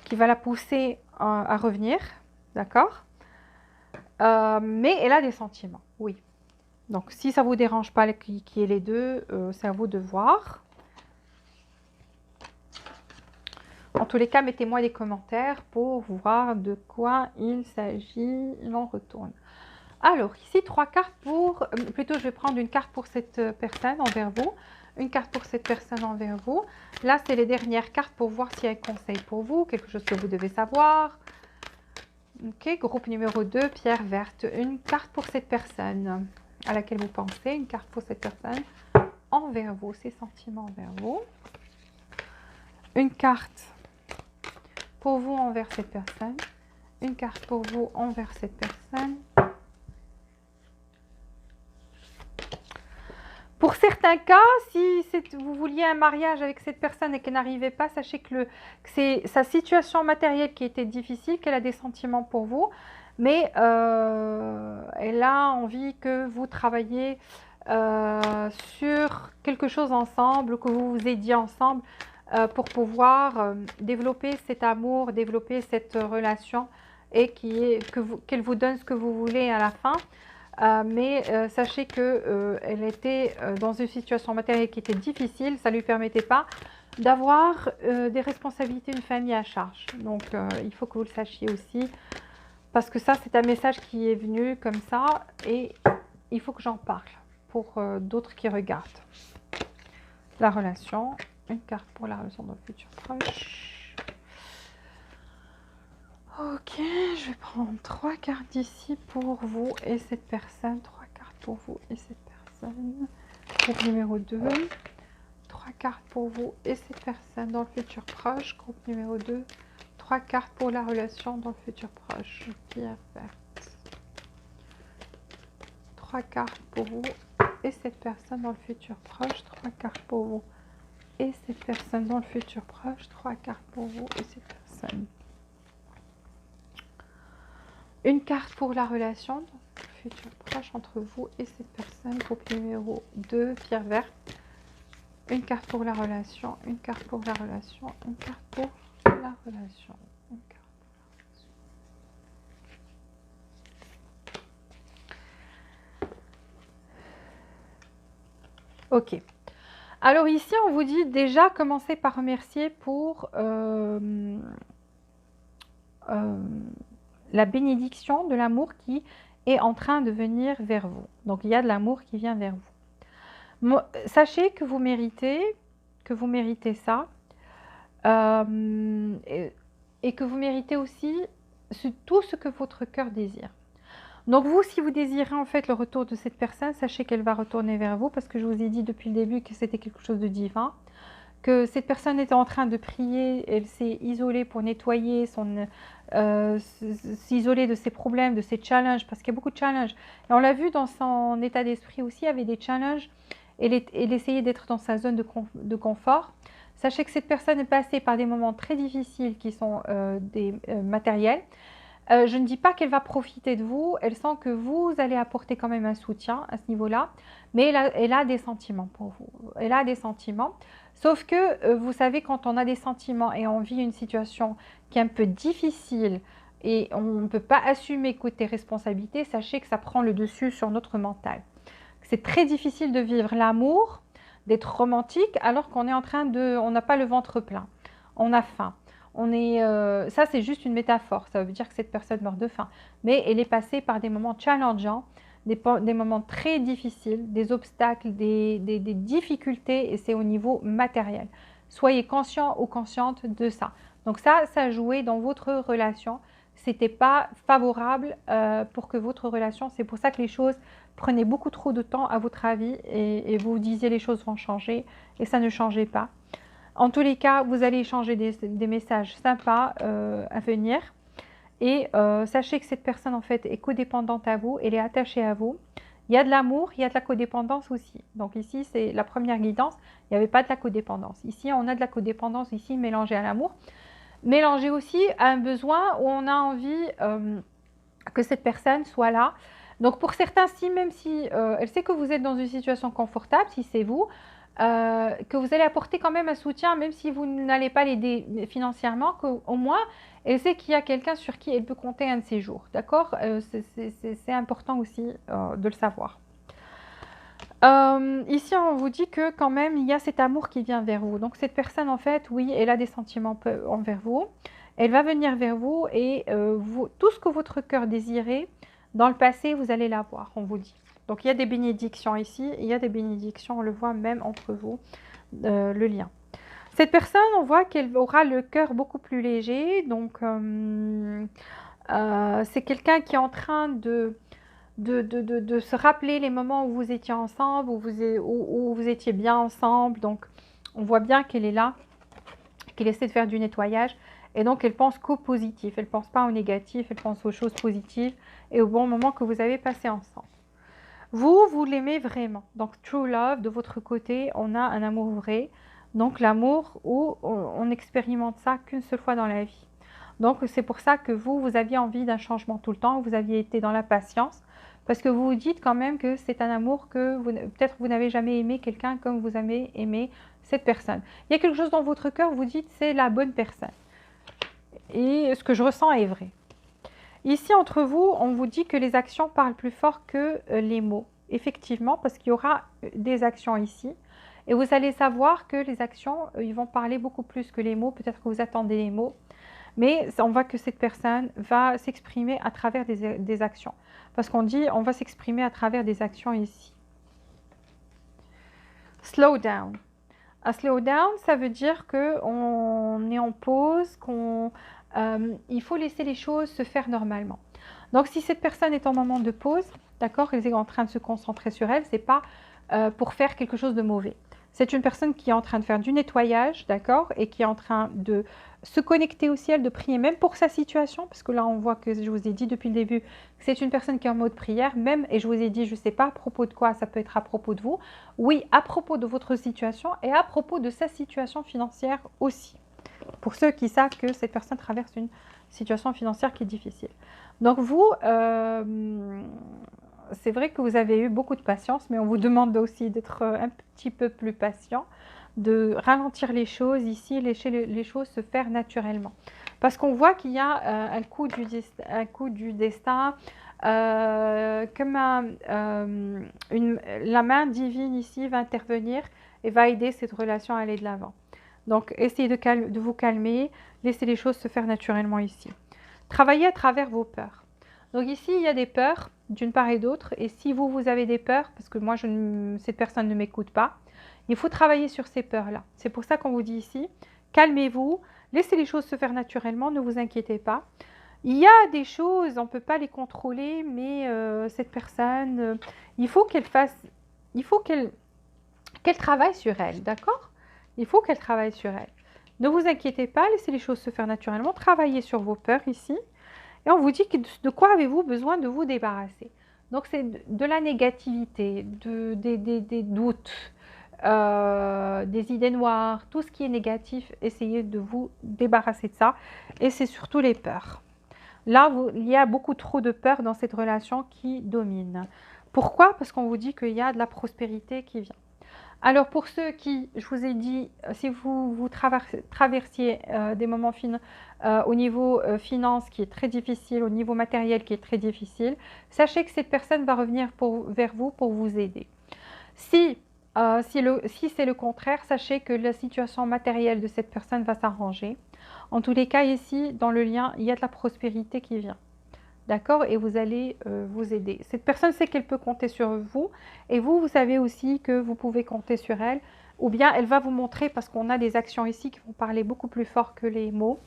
qui va la pousser à revenir, d'accord? Mais elle a des sentiments, oui. Donc, si ça ne vous dérange pas qu'il y ait les deux, c'est à vous de voir. En tous les cas, mettez-moi des commentaires pour voir de quoi il s'agit. On retourne. Alors, ici, 3 cartes pour... plutôt, je vais prendre une carte pour cette personne envers vous. Une carte pour cette personne envers vous. Là, c'est les dernières cartes pour voir s'il y a un conseil pour vous, quelque chose que vous devez savoir. Ok, groupe numéro 2, pierre verte. Une carte pour cette personne à laquelle vous pensez. Une carte pour cette personne envers vous, ses sentiments envers vous. Une carte pour vous envers cette personne. Une carte pour vous envers cette personne. Pour certains cas, si vous vouliez un mariage avec cette personne et qu'elle n'arrivait pas, sachez que c'est sa situation matérielle qui était difficile, qu'elle a des sentiments pour vous, mais elle a envie que vous travailliez sur quelque chose ensemble, que vous vous aidiez ensemble pour pouvoir développer cet amour, développer cette relation et qu'elle vous donne ce que vous voulez à la fin. Mais sachez qu'elle était dans une situation matérielle qui était difficile, ça ne lui permettait pas d'avoir des responsabilités, une famille à charge. Donc il faut que vous le sachiez aussi, parce que ça c'est un message qui est venu comme ça et il faut que j'en parle pour d'autres qui regardent. La relation, une carte pour la relation dans le futur proche. Ok, je vais prendre 3 cartes d'ici pour vous et cette personne. 3 cartes pour vous et cette personne. Groupe numéro 2. 3 cartes pour vous et cette personne dans le futur proche. Groupe numéro 2. 3 cartes pour la relation dans le futur proche. Pierre verte. 3 cartes pour vous et cette personne dans le futur proche. 3 cartes pour vous et cette personne dans le futur proche. 3 cartes pour vous et cette personne. Une carte pour la relation dans le futur proche entre vous et cette personne. Groupe numéro 2, pierre verte. Une carte pour la relation, une carte pour la relation, une carte pour la relation. Une carte pour la relation. Ok. Alors ici, on vous dit déjà commencez par remercier pour la bénédiction de l'amour qui est en train de venir vers vous. Donc, il y a de l'amour qui vient vers vous. Sachez que vous méritez ça et que vous méritez aussi tout ce que votre cœur désire. Donc, vous, si vous désirez en fait le retour de cette personne, sachez qu'elle va retourner vers vous parce que je vous ai dit depuis le début que c'était quelque chose de divin. Que cette personne était en train de prier, elle s'est isolée pour nettoyer, s'isoler de ses problèmes, de ses challenges, parce qu'il y a beaucoup de challenges. Et on l'a vu dans son état d'esprit aussi, il y avait des challenges, elle essayait d'être dans sa zone de confort. Sachez que cette personne est passée par des moments très difficiles qui sont matériels. Je ne dis pas qu'elle va profiter de vous, elle sent que vous allez apporter quand même un soutien à ce niveau-là, mais elle a des sentiments pour vous. Elle a des sentiments. Sauf que, vous savez, quand on a des sentiments et on vit une situation qui est un peu difficile et on ne peut pas assumer côté responsabilité, sachez que ça prend le dessus sur notre mental. C'est très difficile de vivre l'amour, d'être romantique, alors qu'on est en train on n'a pas le ventre plein, on a faim. Ça, c'est juste une métaphore, ça veut dire que cette personne meurt de faim. Mais elle est passée par des moments challengeants, des moments très difficiles, des obstacles, des difficultés, et c'est au niveau matériel. Soyez conscient ou consciente de ça. Donc ça a joué dans votre relation. C'était pas favorable pour que votre relation, c'est pour ça que les choses prenaient beaucoup trop de temps à votre avis et vous disiez les choses vont changer et ça ne changeait pas. En tous les cas, vous allez échanger des messages sympas à venir. Et sachez que cette personne, en fait, est codépendante à vous, elle est attachée à vous. Il y a de l'amour, il y a de la codépendance aussi. Donc ici, c'est la première guidance, il n'y avait pas de la codépendance. Ici, on a de la codépendance ici mélangée à l'amour. Mélangée aussi à un besoin où on a envie que cette personne soit là Donc pour certains, si même si elle sait que vous êtes dans une situation confortable, si c'est vous, que vous allez apporter quand même un soutien, même si vous n'allez pas l'aider financièrement, qu'au moins elle sait qu'il y a quelqu'un sur qui elle peut compter un de ces jours. D'accord? C'est important aussi de le savoir. Ici, on vous dit que quand même, il y a cet amour qui vient vers vous. Donc cette personne, en fait, oui, elle a des sentiments envers vous. Elle va venir vers vous et tout ce que votre cœur désirait, dans le passé, vous allez l'avoir, on vous dit. Donc il y a des bénédictions ici, il y a des bénédictions, on le voit même entre vous, le lien. Cette personne, on voit qu'elle aura le cœur beaucoup plus léger. Donc c'est quelqu'un qui est en train de se rappeler les moments où vous étiez ensemble, où vous étiez bien ensemble. Donc, on voit bien qu'elle est là, qu'elle essaie de faire du nettoyage. Et donc, elle pense qu'au positif. Elle ne pense pas au négatif, elle pense aux choses positives et au bon moment que vous avez passé ensemble. Vous l'aimez vraiment. Donc, true love, de votre côté, on a un amour vrai. Donc, l'amour où on n'expérimente ça qu'une seule fois dans la vie. Donc, c'est pour ça que vous aviez envie d'un changement tout le temps. Vous aviez été dans la patience. Parce que vous vous dites quand même que c'est un amour que peut-être vous n'avez jamais aimé quelqu'un comme vous avez aimé cette personne. Il y a quelque chose dans votre cœur, vous dites c'est la bonne personne. Et ce que je ressens est vrai. Ici, entre vous, on vous dit que les actions parlent plus fort que les mots. Effectivement, parce qu'il y aura des actions ici. Et vous allez savoir que les actions, ils vont parler beaucoup plus que les mots. Peut-être que vous attendez les mots. Mais on voit que cette personne va s'exprimer à travers des actions. Parce qu'on dit, on va s'exprimer à travers des actions ici. Slow down. Un slow down, ça veut dire qu'on est en pause, il faut laisser les choses se faire normalement. Donc si cette personne est en moment de pause, d'accord, elle est en train de se concentrer sur elle, c'est pas pour faire quelque chose de mauvais. C'est une personne qui est en train de faire du nettoyage, d'accord, et qui est en train de se connecter au ciel, de prier même pour sa situation, parce que là on voit que je vous ai dit depuis le début que c'est une personne qui est en mode prière, même, et je vous ai dit, je ne sais pas à propos de quoi, ça peut être à propos de vous, oui, à propos de votre situation et à propos de sa situation financière aussi. Pour ceux qui savent que cette personne traverse une situation financière qui est difficile. Donc vous, c'est vrai que vous avez eu beaucoup de patience, mais on vous demande aussi d'être un petit peu plus patient, de ralentir les choses ici, laisser les choses se faire naturellement. Parce qu'on voit qu'il y a un coup du destin, comme la main divine ici va intervenir et va aider cette relation à aller de l'avant. Donc, essayez de vous calmer, laissez les choses se faire naturellement ici. Travaillez à travers vos peurs. Donc ici, il y a des peurs d'une part et d'autre. Et si vous avez des peurs, parce que moi, cette personne ne m'écoute pas, il faut travailler sur ces peurs-là. C'est pour ça qu'on vous dit ici, calmez-vous, laissez les choses se faire naturellement, ne vous inquiétez pas. Il y a des choses, on ne peut pas les contrôler, mais cette personne, il faut qu'elle travaille sur elle, d'accord? Il faut qu'elle travaille sur elle. Ne vous inquiétez pas, laissez les choses se faire naturellement, travaillez sur vos peurs ici. Et on vous dit de quoi avez-vous besoin de vous débarrasser. Donc c'est de la négativité, des doutes, des idées noires, tout ce qui est négatif, essayez de vous débarrasser de ça. Et c'est surtout les peurs. Là, il y a beaucoup trop de peur dans cette relation qui domine. Pourquoi? Parce qu'on vous dit qu'il y a de la prospérité qui vient. Alors pour ceux qui, je vous ai dit, si vous traversiez des moments au niveau finance qui est très difficile, au niveau matériel qui est très difficile, sachez que cette personne va revenir vers vous pour vous aider. Si c'est le contraire, sachez que la situation matérielle de cette personne va s'arranger. En tous les cas, ici, dans le lien, il y a de la prospérité qui vient. D'accord? Et vous allez vous aider. Cette personne sait qu'elle peut compter sur vous. Et vous savez aussi que vous pouvez compter sur elle. Ou bien elle va vous montrer, parce qu'on a des actions ici qui vont parler beaucoup plus fort que les mots.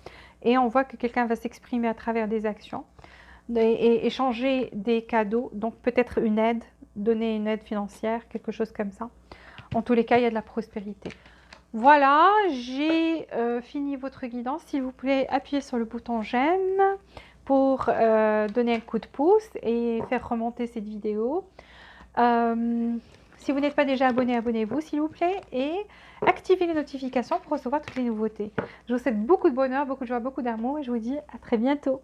Et on voit que quelqu'un va s'exprimer à travers des actions. Et échanger des cadeaux. Donc peut-être une aide, donner une aide financière, quelque chose comme ça. En tous les cas, il y a de la prospérité. Voilà, j'ai fini votre guidance. S'il vous plaît, appuyez sur le bouton j'aime pour donner un coup de pouce et faire remonter cette vidéo. Si vous n'êtes pas déjà abonné, abonnez-vous s'il vous plaît et activez les notifications pour recevoir toutes les nouveautés. Je vous souhaite beaucoup de bonheur, beaucoup de joie, beaucoup d'amour et je vous dis à très bientôt.